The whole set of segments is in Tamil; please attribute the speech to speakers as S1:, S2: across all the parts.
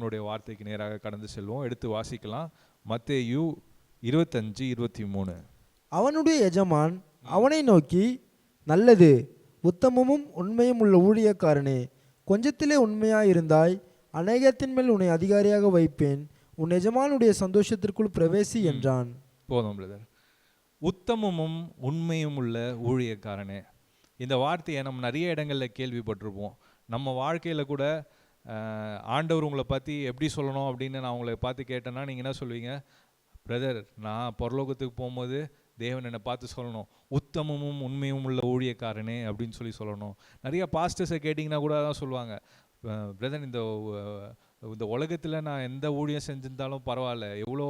S1: தேவனுடைய வார்த்தைக்கு நேராக கடந்து செல்வோம். எடுத்து வாசிக்கலாம். மத்தேயு 25:23.
S2: அவனுடைய எஜமான் அவனை நோக்கி, நல்லது, உத்தமமும் உண்மையும் உள்ள ஊழியக்காரனே, கொஞ்சத்திலே உண்மையாயிருந்தாய், அநேகத்தின் மேல் உன்னை அதிகாரியாக வைப்பேன், உன் எஜமானுடைய சந்தோஷத்திற்குள் பிரவேசி என்றான்.
S1: போதும் பிரதர். உத்தமமும் உண்மையும் உள்ள ஊழியக்காரனே, இந்த வார்த்தையை நம்ம நிறைய இடங்களில் கேள்விப்பட்டிருப்போம். நம்ம வாழ்க்கையில் கூட ஆண்டவர் உங்களை பற்றி எப்படி சொல்லணும் அப்படின்னு நான் உங்களை பார்த்து கேட்டேன்னா நீங்கள் என்ன சொல்வீங்க? பிரதர், நான் பரலோகத்துக்கு போகும்போது தேவன் என்னை பார்த்து சொல்லணும், உத்தமமும் உண்மையும் உள்ள ஊழியக்காரனே அப்படின்னு சொல்லணும். நிறைய பாஸ்டர்ஸை கேட்டிங்கன்னா கூட தான் சொல்லுவாங்க, பிரதர், இந்த உலகத்தில் நான் எந்த ஊழியம் செஞ்சிருந்தாலும் பரவாயில்ல, எவ்வளோ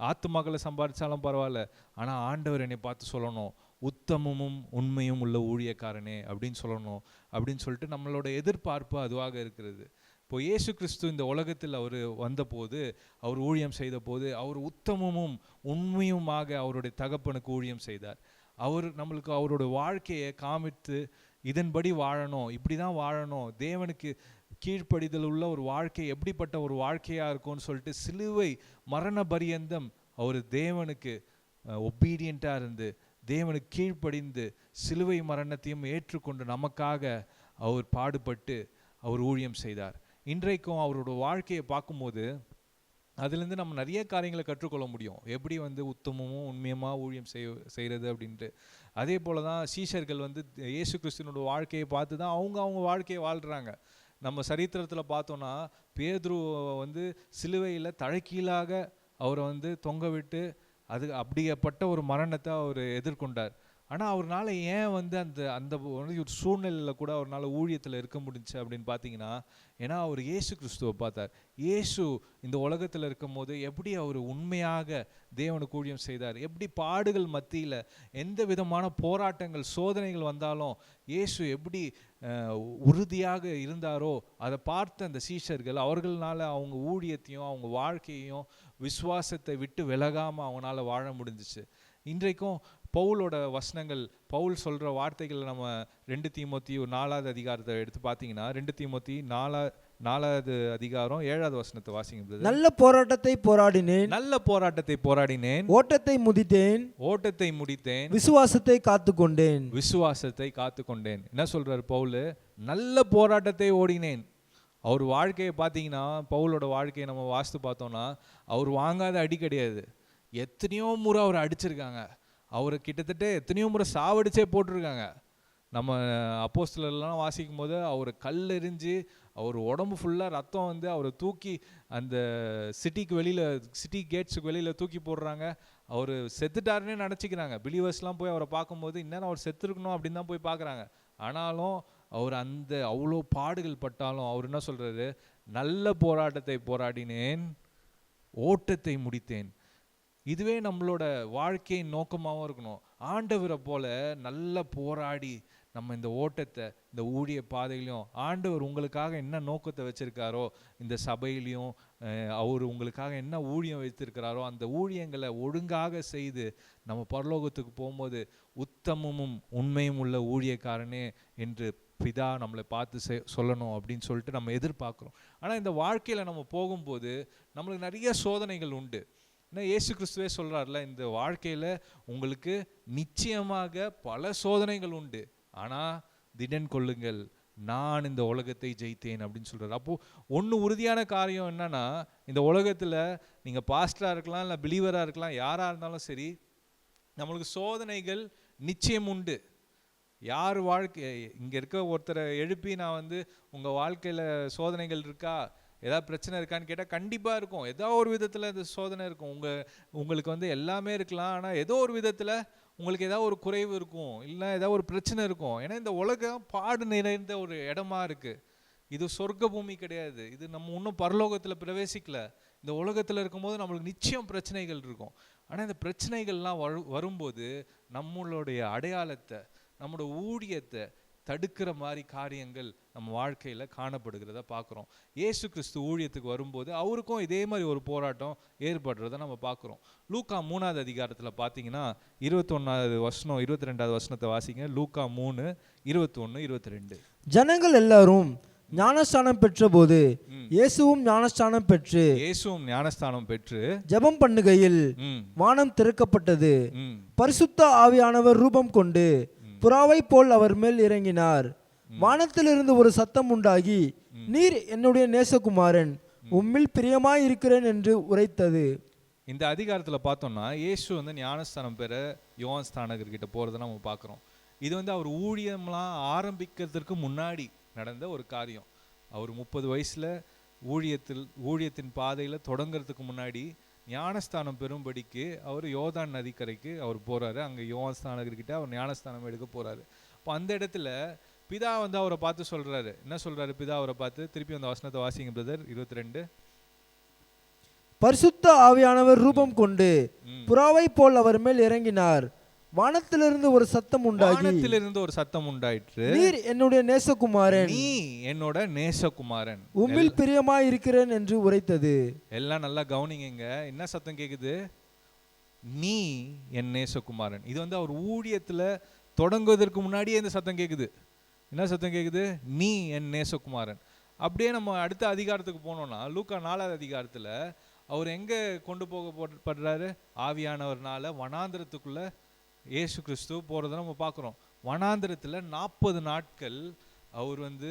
S1: ஆத்துமக்களை சம்பாதிச்சாலும் பரவாயில்ல, ஆனால் ஆண்டவர் என்னை பார்த்து சொல்லணும், உத்தமமும் உண்மையும் உள்ள ஊழியக்காரனே அப்படின்னு சொல்லணும் அப்படின்னு சொல்லிட்டு நம்மளோட எதிர்பார்ப்பு அதுவாக இருக்கிறது. இப்போ இயேசு கிறிஸ்து இந்த உலகத்தில் அவர் வந்தபோது, அவர் ஊழியம் செய்த போது, அவர் உத்தமமும் உண்மையுமாக அவருடைய தகப்பனுக்கு ஊழியம் செய்தார். அவர் நம்மளுக்கு அவரோட வாழ்க்கையை காமித்து, இதன்படி வாழணும், இப்படி தான் வாழணும், தேவனுக்கு கீழ்ப்படிதல் உள்ள ஒரு வாழ்க்கை எப்படிப்பட்ட ஒரு வாழ்க்கையாக இருக்கும்னு சொல்லிட்டு சிலுவை மரண பரியந்தம் அவர் தேவனுக்கு ஒபீடியண்ட்டாக இருந்து, தேவனுக்கு கீழ்ப்படிந்து சிலுவை மரணத்தையும் ஏற்றுக்கொண்டு நமக்காக அவர் பாடுபட்டு அவர் ஊழியம் செய்தார். இன்றைக்கும் அவரோட வாழ்க்கையை பார்க்கும்போது அதுலேருந்து நம்ம நிறைய காரியங்களை கற்றுக்கொள்ள முடியும். எப்படி உத்தமமும் உண்மையமாக ஊழியம் செய்கிறது அப்படின்ட்டு. அதே போல் தான் சீஷர்கள் இயேசு கிறிஸ்துவனோட வாழ்க்கையை பார்த்து தான் அவங்க வாழ்க்கையை வாழ்கிறாங்க. நம்ம சரித்திரத்தில் பார்த்தோன்னா பேதுரு சிலுவையில் தழைக்கீழாக அவரை தொங்க விட்டு அப்படியேப்பட்ட ஒரு மரணத்தை அவர் எதிர்கொண்டார். ஆனால் அவரால் ஏன் அந்த ஒரு சூழ்நிலையில் கூட அவரால் ஊழியத்தில் இருக்க முடிஞ்சு அப்படின்னு பார்த்தீங்கன்னா, ஏன்னா அவர் இயேசு கிறிஸ்துவை பார்த்தார். இயேசு இந்த உலகத்தில் இருக்கும் போது எப்படி அவர் உண்மையாக தேவனுக்கு ஊழியம் செய்தார், எப்படி பாடுகள் மத்தியில் எந்த விதமான போராட்டங்கள் சோதனைகள் வந்தாலும் இயேசு எப்படி உறுதியாக இருந்தாரோ அதை பார்த்த அந்த சீஷர்கள் அவர்களால் அவங்க ஊழியத்தையும் அவங்க வாழ்க்கையையும் விசுவாசத்தை விட்டு விலகாமல் அவங்களால வாழ முடிஞ்சிச்சு. இன்றைக்கும் பவுலோட வசனங்கள், பவுல் சொல்கிற வார்த்தைகள் நம்ம 2 தீமோத்தேயு 4வது அதிகாரத்தை எடுத்து பார்த்தீங்கன்னா, 2 தீமோத்தேயு 4வது அதிகாரம் 7வது வசனத்தை வாசிங்க.
S2: நல்ல போராட்டத்தை போராடினேன்,
S1: நல்ல போராட்டத்தை போராடினேன்,
S2: ஓட்டத்தை முடித்தேன், விசுவாசத்தை காத்துக்கொண்டேன்,
S1: விசுவாசத்தை காத்துக்கொண்டேன். என்ன சொல்றாரு பவுல்? நல்ல போராட்டத்தை ஓடினேன். அவர் வாழ்க்கையை பார்த்தீங்கன்னா, பவுலோட வாழ்க்கையை நம்ம வாசித்து பார்த்தோம்னா, அவர் வாங்காத அடி கிடையாது. எத்தனையோ முறை அவர் அடிச்சிருக்காங்க, அவரை கிட்டத்தட்ட எத்தனையோ முறை சாவடிச்சே போட்டிருக்காங்க. நம்ம அப்போஸ்தலர்லாம் வாசிக்கும் போது அவர் கல் எறிஞ்சு அவர் உடம்பு ஃபுல்லாக ரத்தம் அவரை தூக்கி அந்த சிட்டி கேட்ஸுக்கு வெளியில் தூக்கி போடுறாங்க. அவர் செத்துட்டாருன்னே நினச்சிக்கிறாங்க. பிலீவர்ஸ்லாம் போய் அவரை பார்க்கும்போது இன்னும் அவர் செத்துருக்கணும் அப்படின்னு தான் போய் பார்க்குறாங்க. ஆனாலும் அவர் அவ்வளோ பாடுகள் பட்டாலும் அவர் என்ன சொல்கிறாரு? நல்ல போராட்டத்தை போராடினேன், ஓட்டத்தை முடித்தேன். இதுவே நம்மளோட வாழ்க்கையின் நோக்கமாகவும் இருக்கணும். ஆண்டவரை போல நல்ல போராடி நம்ம இந்த ஓட்டத்தை, இந்த ஊழிய பாதையிலையும் ஆண்டவர் உங்களுக்காக என்ன நோக்கத்தை வச்சிருக்காரோ, இந்த சபையிலையும் அவர் உங்களுக்காக என்ன ஊழியம் வைத்திருக்கிறாரோ அந்த ஊழியங்களை ஒழுங்காக செய்து நம்ம பரலோகத்துக்கு போகும்போது உத்தமமும் உண்மையும் உள்ள ஊழியக்காரனே என்று பிதா நம்மளை பார்த்து சொல்லணும் அப்படின்னு சொல்லிட்டு நம்ம எதிர்பார்க்குறோம். ஆனால் இந்த வாழ்க்கையில் நம்ம போகும்போது நம்மளுக்கு நிறைய சோதனைகள் உண்டு. ஏன்னா இயேசு கிறிஸ்துவே சொல்கிறார்ல, இந்த வாழ்க்கையில் உங்களுக்கு நிச்சயமாக பல சோதனைகள் உண்டு, ஆனால் திடன் கொள்ளுங்கள், நான் இந்த உலகத்தை ஜெயித்தேன் அப்படின்னு சொல்கிறார். அப்போது ஒன்று உறுதியான காரியம் என்னன்னா, இந்த உலகத்தில் நீங்கள் பாஸ்டராக இருக்கலாம், இல்லை பிலீவராக இருக்கலாம், யாராக இருந்தாலும் சரி, நம்மளுக்கு சோதனைகள் நிச்சயம் உண்டு. யார் வாழ்க்கை இங்கே இருக்க ஒருத்தரை எழுப்பி நான் உங்கள் வாழ்க்கையில் சோதனைகள் இருக்கா, ஏதாவது பிரச்சனை இருக்கான்னு கேட்டால் கண்டிப்பாக இருக்கும். ஏதோ ஒரு விதத்தில் இந்த சோதனை இருக்கும். உங்களுக்கு எல்லாமே இருக்கலாம், ஆனால் ஏதோ ஒரு விதத்தில் உங்களுக்கு ஏதாவது ஒரு குறைவு இருக்கும், இல்லை ஏதாவது ஒரு பிரச்சனை இருக்கும். ஏன்னா இந்த உலகம் பாடு நிறைந்த ஒரு இடமா இருக்குது. இது சொர்க்க பூமி கிடையாது. இது நம்ம இன்னும் பரலோகத்தில் பிரவேசிக்கல. இந்த உலகத்தில் இருக்கும்போது நம்மளுக்கு நிச்சயம் பிரச்சனைகள் இருக்கும். ஆனால் இந்த பிரச்சனைகள்லாம் வரும்போது நம்மளுடைய அடையாளத்தை, நம்மளோட ஊழியத்தை தடுக்கிற மாதிரி காரியங்கள் நம்ம வாழ்க்கையில் காணப்படுகிறத பார்க்குறோம். இயேசு கிறிஸ்து ஊழியத்துக்கு வரும்போது அவருக்கும் இதே மாதிரி ஒரு போராட்டம் ஏற்படுறத நம்ம பார்க்குறோம். லூக்கா 3வது அதிகாரத்தில் பார்த்தீங்கன்னா 21வது வசனம் 22வது வசனத்தை வாசிங்க. லூக்கா 3:21-22.
S2: ஜனங்கள் எல்லாரும் ஞானஸ்தானம் பெற்றபோது இயேசுவும் ஞானஸ்தானம் பெற்று
S1: இயேசுவும் ஞானஸ்தானம் பெற்று
S2: ஜெபம் பண்ணுகையில்
S1: ம்,
S2: வானம் திறக்கப்பட்டது.
S1: ம்,
S2: பரிசுத்த ஆவியானவர் ரூபம் கொண்டு புறாவை போல் அவர் மேல் இறங்கினார். வானத்திலிருந்து ஒரு சத்தம் உண்டாகி, நீர் என்னுடைய நேசகுமாரன், உம்மில் பிரியமாய் இருக்கிறேன் என்று உரைத்தது.
S1: இந்த அதிகாரத்தில் பார்த்தோம்னா இயேசு வந்து ஞானஸ்தானம் பெற யோவான் ஸ்நானகர்கிட்ட போகிறத நம்ம பார்க்குறோம். இது வந்து அவர் ஊழியம்லாம் ஆரம்பிக்கிறதுக்கு முன்னாடி நடந்த ஒரு காரியம். அவர் 30 வயசில் ஊழியத்தின் பாதையில் தொடங்கிறதுக்கு முன்னாடி ஞானஸ்தானம் பெறும்படிக்கு அவர் யோர்தான் நதிக்கரைக்கு அவர் போகிறாரு. அங்கே யோவான் ஸ்நானகர்கிட்ட அவர் ஞானஸ்தானம் எடுக்க போகிறாரு. அப்போ அந்த இடத்துல பிதா வந்து அவரை பார்த்து சொல்கிறாரு. என்ன சொல்கிறாரு பிதா அவரை பார்த்து? திருப்பி அந்த வசனத்தை வாசிங்க பிரதர். 22.
S2: பரிசுத்த ஆவியானவர் ரூபம் கொண்டு புறாவை போல் அவர் மேல் இறங்கினார். வானத்திலிருந்து ஒரு சத்தம் உண்டாகி,
S1: வானத்திலிருந்து ஒரு சத்தம் உண்டாயிற்று,
S2: நீர் என்னுடைய நேசகுமாரன்,
S1: நீ என்னோட நேசகுமாரன்,
S2: உம்மில் பிரியமாய் இருக்கிறேன் என்று உரைத்தது.
S1: எல்லாம் நல்லா கவனிங்க. என்ன சத்தம் கேக்குது? நீ என் நேசகுமாரன். இது வந்து அவர் ஊழியத்துல தொடங்குவதற்கு முன்னாடியே இந்த சத்தம் கேக்குது. என்ன சத்தம் கேக்குது? நீ என் நேசகுமாரன். அப்படியே நம்ம அடுத்த அதிகாரத்துக்கு போனோம்னா லூக்கா 4வது அதிகாரத்துல அவர் எங்க கொண்டு போகப்படுறாரு? ஆவியானவர்னால வனாந்திரத்துக்குள்ள இயேசு கிறிஸ்து போறதை நம்ம பார்க்குறோம். வனாந்திரத்துல 40 நாட்கள் அவர் வந்து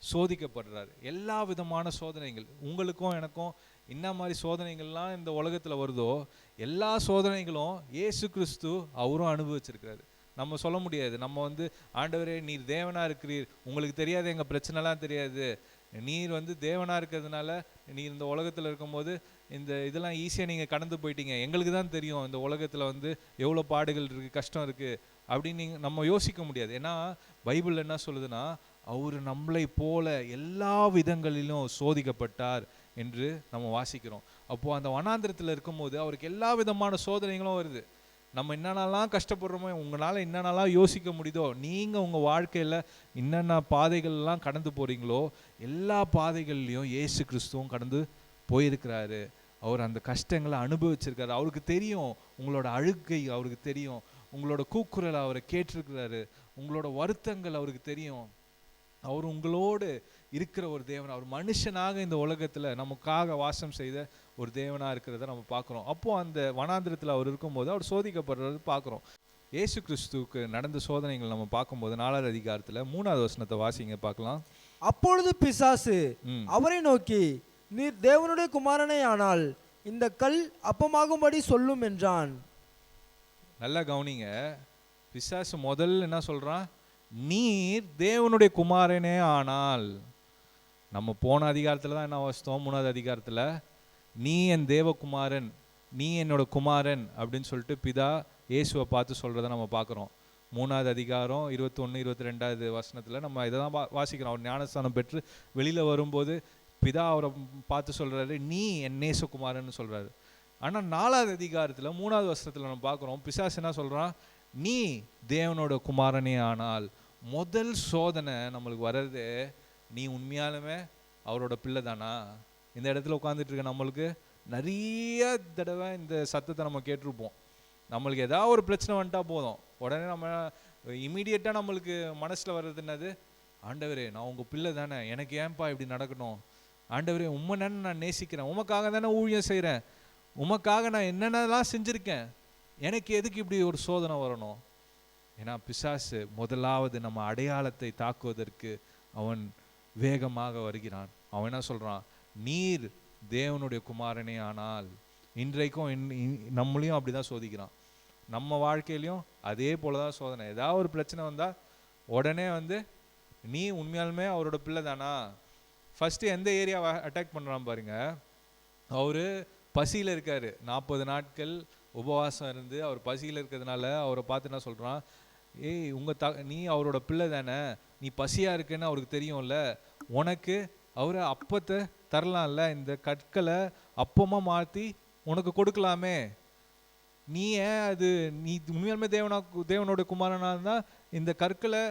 S1: சோதிக்கப்படுறாரு. எல்லா விதமான சோதனைகள், உங்களுக்கும் எனக்கும் என்ன மாதிரி சோதனைகள்லாம் இந்த உலகத்துல வருதோ எல்லா சோதனைகளும் இயேசு கிறிஸ்து அவரும் அனுபவிச்சிருக்கிறாரு. நம்ம சொல்ல முடியாது, நம்ம வந்து ஆண்டவரே நீர் தேவனா இருக்கிறீர், உங்களுக்கு தெரியாது, எங்க பிரச்சனைலாம் தெரியாது, நீர் வந்து தேவனா இருக்கிறதுனால நீர் இந்த உலகத்துல இருக்கும்போது இந்த இதெல்லாம் ஈஸியாக நீங்கள் கடந்து போயிட்டீங்க, எங்களுக்கு தான் தெரியும் இந்த உலகத்தில் வந்து எவ்வளோ பாடுகள் இருக்குது, கஷ்டம் இருக்குது அப்படின்னு நம்ம யோசிக்க முடியாது. ஏன்னா பைபிள் என்ன சொல்லுதுன்னா, அவர் நம்மளை போல எல்லா விதங்களிலும் சோதிக்கப்பட்டார் என்று நம்ம வாசிக்கிறோம். அப்போது அந்த வனாந்திரத்தில் இருக்கும்போது அவருக்கு எல்லா விதமான சோதனைகளும் வருது. நம்ம என்னென்னலாம் கஷ்டப்படுறோமோ, உங்களால் என்னென்னலாம் யோசிக்க முடியுதோ, நீங்கள் உங்கள் வாழ்க்கையில் என்னென்ன பாதைகள்லாம் கடந்து போகிறீங்களோ எல்லா பாதைகள்லையும் இயேசு கிறிஸ்துவும் கடந்து போயிருக்கிறாரு. அவர் அந்த கஷ்டங்களை அனுபவிச்சிருக்காரு. அவருக்கு தெரியும் உங்களோட அழுகை, அவருக்கு தெரியும் உங்களோட கூக்குரலை அவரை கேட்டிருக்கிறாரு, உங்களோட வருத்தங்கள் அவருக்கு தெரியும். அவர் உங்களோடு இருக்கிற ஒரு தேவன், அவர் மனுஷனாக இந்த உலகத்தில் நமக்காக வாசம் செய்த ஒரு தேவனாக இருக்கிறத நம்ம பார்க்குறோம். அப்போது அந்த வனாந்திரத்தில் அவர் இருக்கும்போது அவர் சோதிக்கப்படுறது பார்க்குறோம். இயேசு கிறிஸ்துவுக்கு நடந்த சோதனைகள் நம்ம பார்க்கும்போது 4வது அதிகாரத்தில் 3வது வசனத்தை வாசிங்க பார்க்கலாம்.
S2: அப்பொழுது பிசாசு அவரை நோக்கி, நீர் தேவனுடைய குமாரனே ஆனால் இந்த கல் அப்பமாகும்படி சொல்லும் என்றான்.
S1: நல்லா கவனிங்க. பிசாசு முதல்ல என்ன சொல்றான்? நீர் தேவனுடைய குமாரனே ஆனால். நம்ம போன அதிகாரத்துல தான் என்ன வாசித்தோம்? 3வது அதிகாரத்துல நீ என் தேவகுமாரன், நீ என்னோட குமாரன் அப்படின்னு சொல்லிட்டு பிதா இயேசுவை பார்த்து சொல்றதை நம்ம பார்க்குறோம். 3வது அதிகாரம் 21, 22வது வசனத்துல நம்ம இதை தான் வாசிக்கிறோம். அவர் ஞானஸ்தானம் பெற்று வெளியில வரும்போது பிதா அவரை பார்த்து சொல்றாரு, நீ என் நேசகுமாரன்னு சொல்றாரு. ஆனா 4வது அதிகாரத்துல 3வது வசனத்துல நம்ம பார்க்குறோம், பிசாசு என்ன சொல்றான்? நீ தேவனோட குமாரனே ஆனால். முதல் சோதனை நம்மளுக்கு வர்றது, நீ உண்மையாலுமே அவரோட பிள்ளை தானா? இந்த இடத்துல உட்காந்துட்டு இருக்க நம்மளுக்கு நிறைய தடவை இந்த சத்தத்தை நம்ம கேட்டிருப்போம். நம்மளுக்கு ஏதாவது ஒரு பிரச்சனை வந்துட்டா போதும், உடனே நம்ம இமீடியட்டாக நம்மளுக்கு மனசில் வர்றது என்னது? ஆண்டவரே நான் உங்கள் பிள்ளை தானே, எனக்கு ஏன்பா இப்படி நடக்கணும்? ஆண்டவரே உம்மை நான் நேசிக்கிறேன், உமக்காக தானே ஊழியம் செய்கிறேன், உமக்காக நான் என்னென்னலாம் செஞ்சுருக்கேன், எனக்கு எதுக்கு இப்படி ஒரு சோதனை வரணும்? ஏன்னா பிசாசு முதலாவது நம்ம அடையாளத்தை தாக்குவதற்கு அவன் வேகமாக வருகிறான். அவன் என்ன சொல்கிறான்? நீர் தேவனுடைய குமாரனே ஆனால். இன்றைக்கும் நம்மளையும் அப்படி தான் சோதிக்கிறான். நம்ம வாழ்க்கையிலையும் அதே போல தான் சோதனை. ஏதாவது ஒரு பிரச்சனை வந்தால் உடனே வந்து நீ உண்மையாலுமே அவரோட பிள்ளை தானா? ஃபஸ்ட்டு எந்த ஏரியாவை அட்டாக் பண்ணுறான் பாருங்க. அவர் பசியில் இருக்கார், 40 நாட்கள் உபவாசம் இருந்து அவர் பசியில் இருக்கிறதுனால அவரை பார்த்து என்ன சொல்கிறான்? ஏய் நீ அவரோட பிள்ளை தானே, நீ பசியாக இருக்குன்னு அவருக்கு தெரியும்ல, உனக்கு அவர் அப்பத்தை தரலாம்ல, இந்த கற்களை அப்பமாக மாற்றி உனக்கு கொடுக்கலாமே, நீ ஏன் அது நீ உண்மையாலுமே தேவனோட குமாரனா இருந்தால் இந்த கற்களை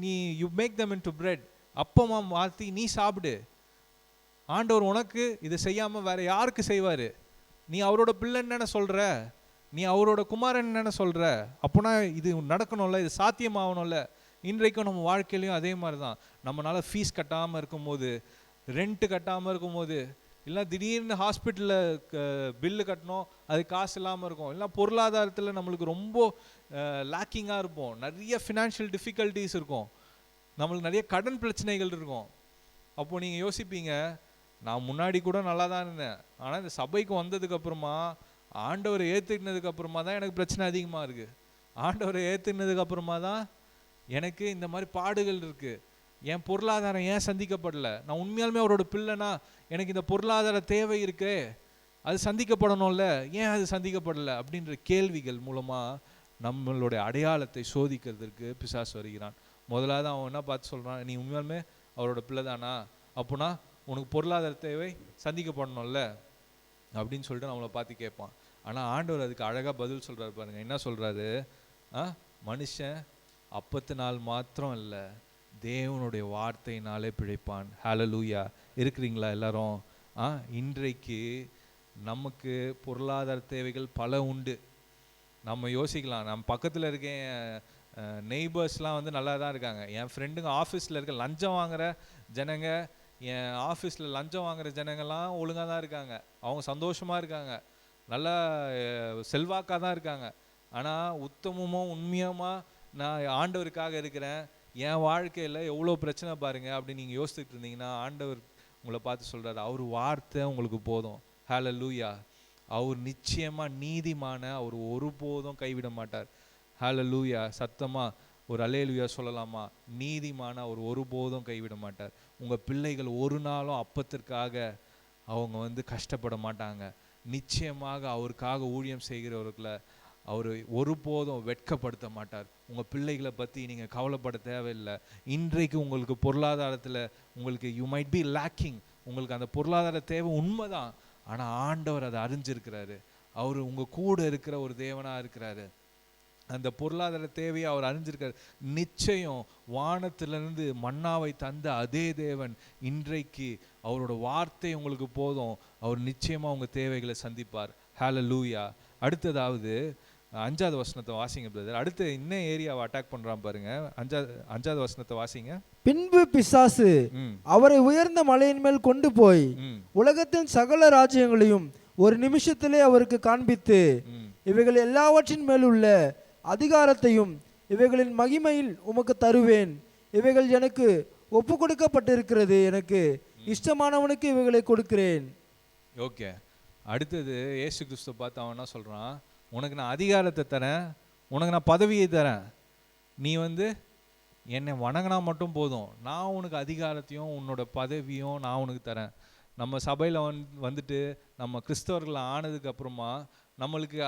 S1: நீ you make them into bread, அப்பமாக மாற்றி நீ சாப்பிடு. ஆண்டவர் உனக்கு இதை செய்யாமல் வேற யாருக்கு செய்வார்? நீ அவரோட பிள்ளைன்னு என்ன சொல்கிற? நீ அவரோட குமாரன் என்ன சொல்கிற? அப்போனா இது நடக்கணும்ல, இது சாத்தியமாகணும்ல. இன்றைக்கும் நம்ம வாழ்க்கையிலையும் அதே மாதிரி தான். நம்மளால் ஃபீஸ் கட்டாமல் இருக்கும்போது, ரெண்ட்டு கட்டாமல் இருக்கும்போது, இல்லை திடீர்னு ஹாஸ்பிட்டலில் பில்லு கட்டணும், அது காசு இல்லாமல் இருக்கும், இல்லை பொருளாதாரத்தில் நம்மளுக்கு ரொம்ப லேக்கிங்காக இருப்போம், நிறைய ஃபினான்ஷியல் டிஃபிகல்ட்டிஸ் இருக்கும், நம்மளுக்கு நிறைய கடன் பிரச்சனைகள் இருக்கும். அப்போது நீங்கள் யோசிப்பீங்க, நான் முன்னாடி கூட நல்லா தான் இருந்தேன், ஆனால் இந்த சபைக்கு வந்ததுக்கப்புறமா ஆண்டவரை ஏற்றுக்கினதுக்கப்புறமா தான் எனக்கு பிரச்சனை அதிகமாக இருக்குது. ஆண்டவரை ஏற்றுக்கினதுக்கப்புறமா தான் எனக்கு இந்த மாதிரி பாடுகள் இருக்குது. என் பொருளாதாரம் ஏன் சந்திக்கப்படலை? நான் உண்மையாலுமே அவரோட பிள்ளைனா எனக்கு இந்த பொருளாதார தேவை இருக்கு, அது சந்திக்கப்படணும்ல, ஏன் அது சந்திக்கப்படலை அப்படின்ற கேள்விகள் மூலமாக நம்மளுடைய அடையாளத்தை சோதிக்கிறதுக்கு பிசாசு வருகிறான். முதலாவது அவன் என்ன பார்த்து சொல்கிறான், நீ உண்மையாலுமே அவரோட பிள்ளை தானா, அப்போனா உனக்கு பொருளாதார தேவை சந்திக்கப்படணும்ல அப்படின்னு சொல்லிட்டு நம்மளை பார்த்து கேட்பான். ஆனால் ஆண்டவர் அதுக்கு அழகாக பதில் சொல்கிறார் பாருங்க. என்ன சொல்கிறாரு? மனுஷன் அப்பத்தினால் மாத்திரம் இல்லை, தேவனுடைய வார்த்தையினாலே பிழைப்பான். ஹல்லேலூயா. இருக்கிறீங்களா எல்லாரும்? இன்றைக்கு நமக்கு பொருளாதார தேவைகள் பல உண்டு. நம்ம யோசிக்கலாம், நம்ம பக்கத்தில் இருக்க நெய்பர்ஸ்லாம் வந்து நல்லா தான் இருக்காங்க. என் ஃப்ரெண்டுங்க ஆஃபீஸில் இருக்க லஞ்சம் வாங்குகிற ஜனங்க, என் ஆஃபீஸில் லஞ்சம் வாங்குகிற ஜனங்கள்லாம் ஒழுங்காக தான் இருக்காங்க, அவங்க சந்தோஷமாக இருக்காங்க, நல்லா செல்வாக்காக தான் இருக்காங்க. ஆனால் உத்தமமும் உண்மையுமாக நான் ஆண்டவருக்காக இருக்கிறேன், என் வாழ்க்கையில் எவ்வளோ பிரச்சனை பாருங்கள் அப்படின்னு நீங்கள் யோசிச்சுட்டு இருந்தீங்கன்னா, ஆண்டவர் உங்களை பார்த்து சொல்கிறாரு, அவர் வார்த்தை உங்களுக்கு போதும். ஹல்லேலூயா. அவர் நிச்சயமாக நீதிமான, அவர் ஒருபோதும் கைவிட மாட்டார். ஹல்லேலூயா. சத்தமாக ஒரு அல்லேலூயா சொல்லலாமா? நீதிமான அவர் ஒருபோதும் கைவிட மாட்டார். உங்கள் பிள்ளைகள் ஒரு நாளும் அப்பத்திற்காக அவங்க வந்து கஷ்டப்பட மாட்டாங்க. நிச்சயமாக அவருக்காக ஊழியம் செய்கிறவர்களை அவர் ஒருபோதும் வெட்கப்படுத்த மாட்டார். உங்கள் பிள்ளைகளை பற்றி நீங்கள் கவலைப்பட தேவையில்லை. இன்றைக்கு உங்களுக்கு பொருளாதாரத்தில் உங்களுக்கு யூ மைட் பி லேக்கிங், உங்களுக்கு அந்த பொருளாதார தேவை உண்மைதான். ஆனால் ஆண்டவர் அதை அறிஞ்சிருக்கிறாரு. அவர் உங்கள் கூட இருக்கிற ஒரு தேவனாக இருக்கிறாரு. அந்த பொருளாதார தேவையை அவர் அறிஞ்சிருக்காரு. நிச்சயம் வானத்திலிருந்து மன்னாவை தந்த அதே தேவன் இன்றைக்கு அவரோட வார்த்தை உங்களுக்கு போதும், அவர் நிச்சயமாக உங்கள் தேவைகளை சந்திப்பார். ஹல்லேலூயா. அடுத்ததாவது 5வது வசனத்தை வாசிங்க பிரதர். அடுத்து இன்னும் ஏரியாவை அட்டாக் பண்றான் பாருங்க. 5வது வசனத்தை வாசிங்க.
S2: பின்பு பிசாசு அவரை உயர்ந்த மலையின் மேல் கொண்டு போய் உலகத்தின் சகல ராஜ்யங்களையும் ஒரு நிமிஷத்திலே அவருக்கு காண்பித்து, இவைகள் எல்லாவற்றின் மேல் உள்ள அதிகாரத்தையும் இவைகளின் மகிமையில் உமக்கு தருவேன், இவைகள் எனக்கு ஒப்பு கொடுக்கப்பட்டிருக்கிறது, எனக்கு இஷ்டமானவனுக்கு இவைகளை கொடுக்கிறேன்.
S1: ஓகே. அடுத்தது இயேசு கிறிஸ்துவை பார்த்து அவன் என்ன சொல்றான்? உனக்கு நான் அதிகாரத்தை தரேன், உனக்கு நான் பதவியை தரேன், நீ வந்து என்னை வணங்கினா மட்டும் போதும், நான் உனக்கு அதிகாரத்தையும் உன்னோட பதவியும் நான் உனக்கு தரேன். நம்ம சபையில் வந்துட்டு நம்ம கிறிஸ்தவர்கள் ஆனதுக்கு அப்புறமா நம்மளுக்கு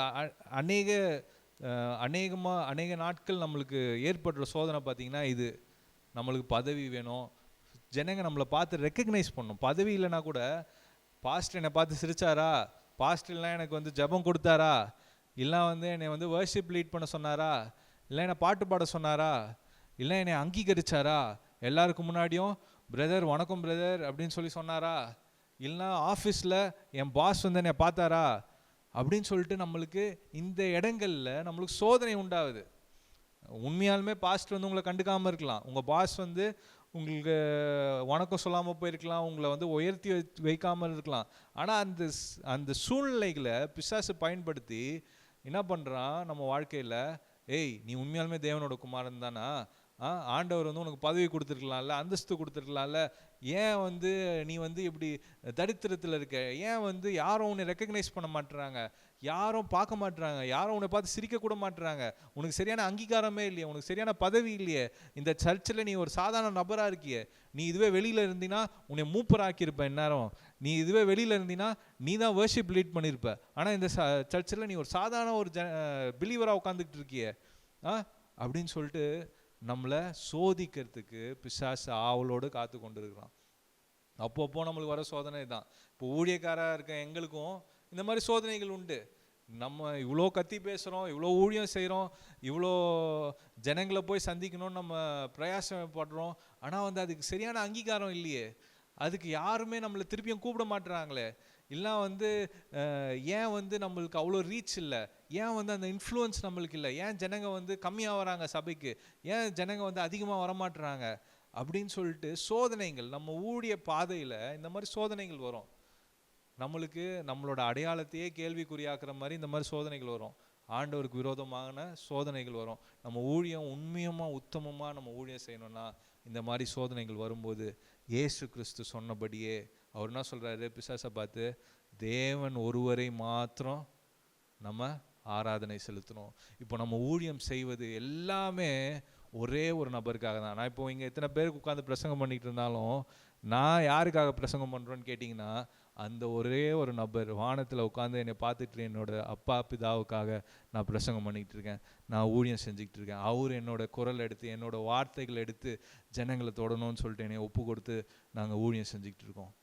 S1: அநேக நாட்கள் நம்மளுக்கு ஏற்படுற சோதனை பார்த்திங்கன்னா இது. நம்மளுக்கு பதவி வேணும், ஜனங்க நம்மளை பார்த்து ரெக்கக்னைஸ் பண்ணணும். பதவி இல்லைனா கூட, பாஸ்டர் என்னை பார்த்து சிரிச்சாரா, பாஸ்டர் இல்லைனா எனக்கு வந்து ஜெபம் கொடுத்தாரா, இல்லை வந்து என்னை வந்து வர்ஷிப் லீட் பண்ண சொன்னாரா, இல்லை என்னை பாட்டு பாட சொன்னாரா, இல்லை என்னை அங்கீகரிச்சாரா, எல்லாருக்கும் முன்னாடியும் பிரதர் வணக்கம் பிரதர் அப்படின்னு சொல்லி சொன்னாரா, இல்லைனா ஆஃபீஸில் என் பாஸ் வந்து என்னை பார்த்தாரா அப்படின்னு சொல்லிட்டு நம்மளுக்கு இந்த இடங்களில் நம்மளுக்கு சோதனை உண்டாகுது. உண்மையாலுமே பாஸ்டர் வந்து உங்களை கண்டுக்காமல் இருக்கலாம், உங்கள் பாஸ் வந்து உங்களுக்கு வணக்கம் சொல்லாமல் போயிருக்கலாம், உங்களை வந்து உயர்த்தி வைக்காமல் இருக்கலாம். ஆனால் அந்த சூழ்நிலைகளை பிசாசு பயன்படுத்தி என்ன பண்ணுறான் நம்ம வாழ்க்கையில், ஏய் நீ உண்மையாலுமே தேவனோட குமாரன் தானா, ஆண்டவர் வந்து உனக்கு பதவி கொடுத்துருக்கலாம்ல, அந்தஸ்து கொடுத்துருக்கலாம்ல, ஏன் வந்து நீ வந்து இப்படி தரித்திரத்தில் இருக்க, ஏன் வந்து யாரும் உன்னை ரெக்கக்னைஸ் பண்ண மாட்டுறாங்க, யாரும் பார்க்க மாட்டுறாங்க, யாரும் உன்னை பார்த்து சிரிக்க கூட மாட்டுறாங்க, உனக்கு சரியான அங்கீகாரமே இல்லையே, உனக்கு சரியான பதவி இல்லையே, இந்த சர்ச்சில் நீ ஒரு சாதாரண நபராக இருக்கியே, நீ இதுவே வெளியில் இருந்தீன்னா உன்னை மூப்பராக்கியிருப்ப இந்நேரம், நீ இதுவே வெளியில் இருந்தீன்னா நீ தான் வர்ஷிப் லீட் பண்ணியிருப்ப, ஆனால் இந்த சர்ச்சில் நீ ஒரு சாதாரண ஒரு பிலீவராக உட்காந்துக்கிட்டு இருக்கியே அப்படின்னு சொல்லிட்டு நம்மளை சோதிக்கிறதுக்கு பிசாசு ஆவலோடு காத்து கொண்டு இருக்கிறான். அப்பப்போ நம்மளுக்கு வர சோதனை தான். இப்போ ஊழியக்காராக இருக்க எங்களுக்கும் இந்த மாதிரி சோதனைகள் உண்டு. நம்ம இவ்வளோ கத்தி பேசுகிறோம், இவ்வளோ ஊழியம் செய்கிறோம், இவ்வளோ ஜனங்களை போய் சந்திக்கணும்னு நம்ம பிரயாசப்படுறோம், ஆனால் வந்து அதுக்கு சரியான அங்கீகாரம் இல்லையே, அதுக்கு யாருமே நம்மளை திருப்பியும் கூப்பிட மாட்டுறாங்களே, இல்லை வந்து ஏன் வந்து நம்மளுக்கு அவ்வளோ ரீச் இல்லை, ஏன் வந்து அந்த இன்ஃப்ளூயன்ஸ் நம்மளுக்கு இல்லை, ஏன் ஜனங்க வந்து கம்மியாக வராங்க சபைக்கு, ஏன் ஜனங்க வந்து அதிகமாக வரமாட்டுறாங்க அப்படின்னு சொல்லிட்டு சோதனைகள் நம்ம ஊழிய பாதையில் இந்த மாதிரி சோதனைகள் வரும். நம்மளுக்கு நம்மளோட அடையாளத்தையே கேள்விக்குறியாக்குற மாதிரி இந்த மாதிரி சோதனைகள் வரும். ஆண்டவருக்கு விரோதமான சோதனைகள் வரும். நம்ம ஊழியம் உண்மையமாக உத்தமமாக நம்ம ஊழியம் செய்யணும்னா இந்த மாதிரி சோதனைகள் வரும்போது இயேசு கிறிஸ்து சொன்னபடியே அவர் என்ன சொல்கிறாரு, பிசாசை பார்த்து, தேவன் ஒருவரை மாத்திரம் நம்ம ஆராதனை செலுத்தணும். இப்போ நம்ம ஊழியம் செய்வது எல்லாமே ஒரே ஒரு நபருக்காக தான். நான் இப்போ இங்கே எத்தனை பேருக்கு உட்காந்து பிரசங்கம் பண்ணிட்டு இருந்தாலும் நான் யாருக்காக பிரசங்கம் பண்ணுறேன்னு கேட்டிங்கன்னா, அந்த ஒரே ஒரு நபர் வானத்தில் உட்காந்து என்னை பார்த்துட்டு என்னோட அப்பா பிதாவுக்காக நான் பிரசங்கம் பண்ணிக்கிட்டு இருக்கேன், நான் ஊழியம் செஞ்சுக்கிட்டு இருக்கேன். அவர் என்னோட குரல் எடுத்து என்னோட வார்த்தைகள் எடுத்து ஜனங்களை தொடணும்னு சொல்லிட்டு என்னை ஒப்பு கொடுத்து நாங்கள் ஊழியம் செஞ்சுக்கிட்டு இருக்கோம்.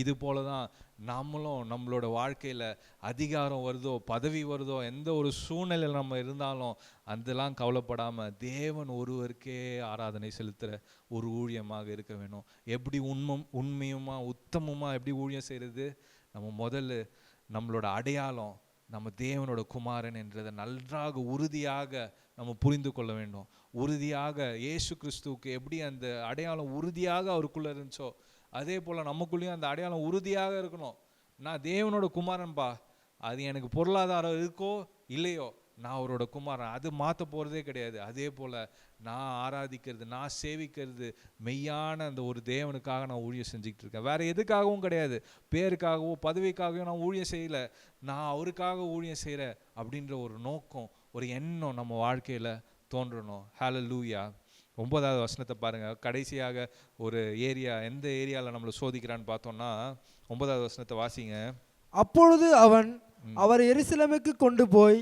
S1: இது போல தான் நம்மளும் நம்மளோட வாழ்க்கையில் அதிகாரம் வருதோ பதவி வருதோ எந்த ஒரு சூழ்நிலையில் நம்ம இருந்தாலும் அதெல்லாம் கவலைப்படாமல் தேவன் ஒருவருக்கே ஆராதனை செலுத்துகிற ஒரு ஊழியமாக இருக்க வேணும். எப்படி உண்மையுமா உத்தமமாக எப்படி ஊழியம் செய்கிறது, நம்ம முதல்ல நம்மளோட அடையாளம் நம்ம தேவனோட குமாரன் என்றதை நன்றாக உறுதியாக நம்ம புரிந்து கொள்ள வேண்டும். உறுதியாக இயேசு கிறிஸ்துவுக்கு எப்படி அந்த அடையாளம் உறுதியாக அவருக்குள்ளே இருந்துச்சோ அதே போல் நமக்குள்ளேயும் அந்த அடையாளம் உறுதியாக இருக்கணும். நான் தேவனோட குமாரன்பா, அது எனக்கு பொருளாதாரம் இருக்கோ இல்லையோ நான் அவரோட குமாரன், அது மாற்ற போகிறதே கிடையாது. அதே போல் நான் ஆராதிக்கிறது நான் சேவிக்கிறது மெய்யான அந்த ஒரு தேவனுக்காக நான் ஊழியம் செஞ்சுக்கிட்டு இருக்கேன். வேறு எதுக்காகவும் கிடையாது, பேருக்காகவோ பதவிக்காகவோ நான் ஊழியம் செய்யலை, நான் அவருக்காக ஊழியம் செய்கிறேன் அப்படின்ற ஒரு நோக்கம் ஒரு எண்ணம் நம்ம வாழ்க்கையில் தோன்றணும். ஹல்லேலூயா. 9வது வசனத்தை பாருங்கள். கடைசியாக ஒரு ஏரியா, எந்த ஏரியாவில் நம்மளை சோதிக்கிறான்னு பார்த்தோம்னா 9வது வசனத்தை வாசிங்க.
S2: அப்பொழுது அவன் அவரை எருசலேமுக்கு கொண்டு போய்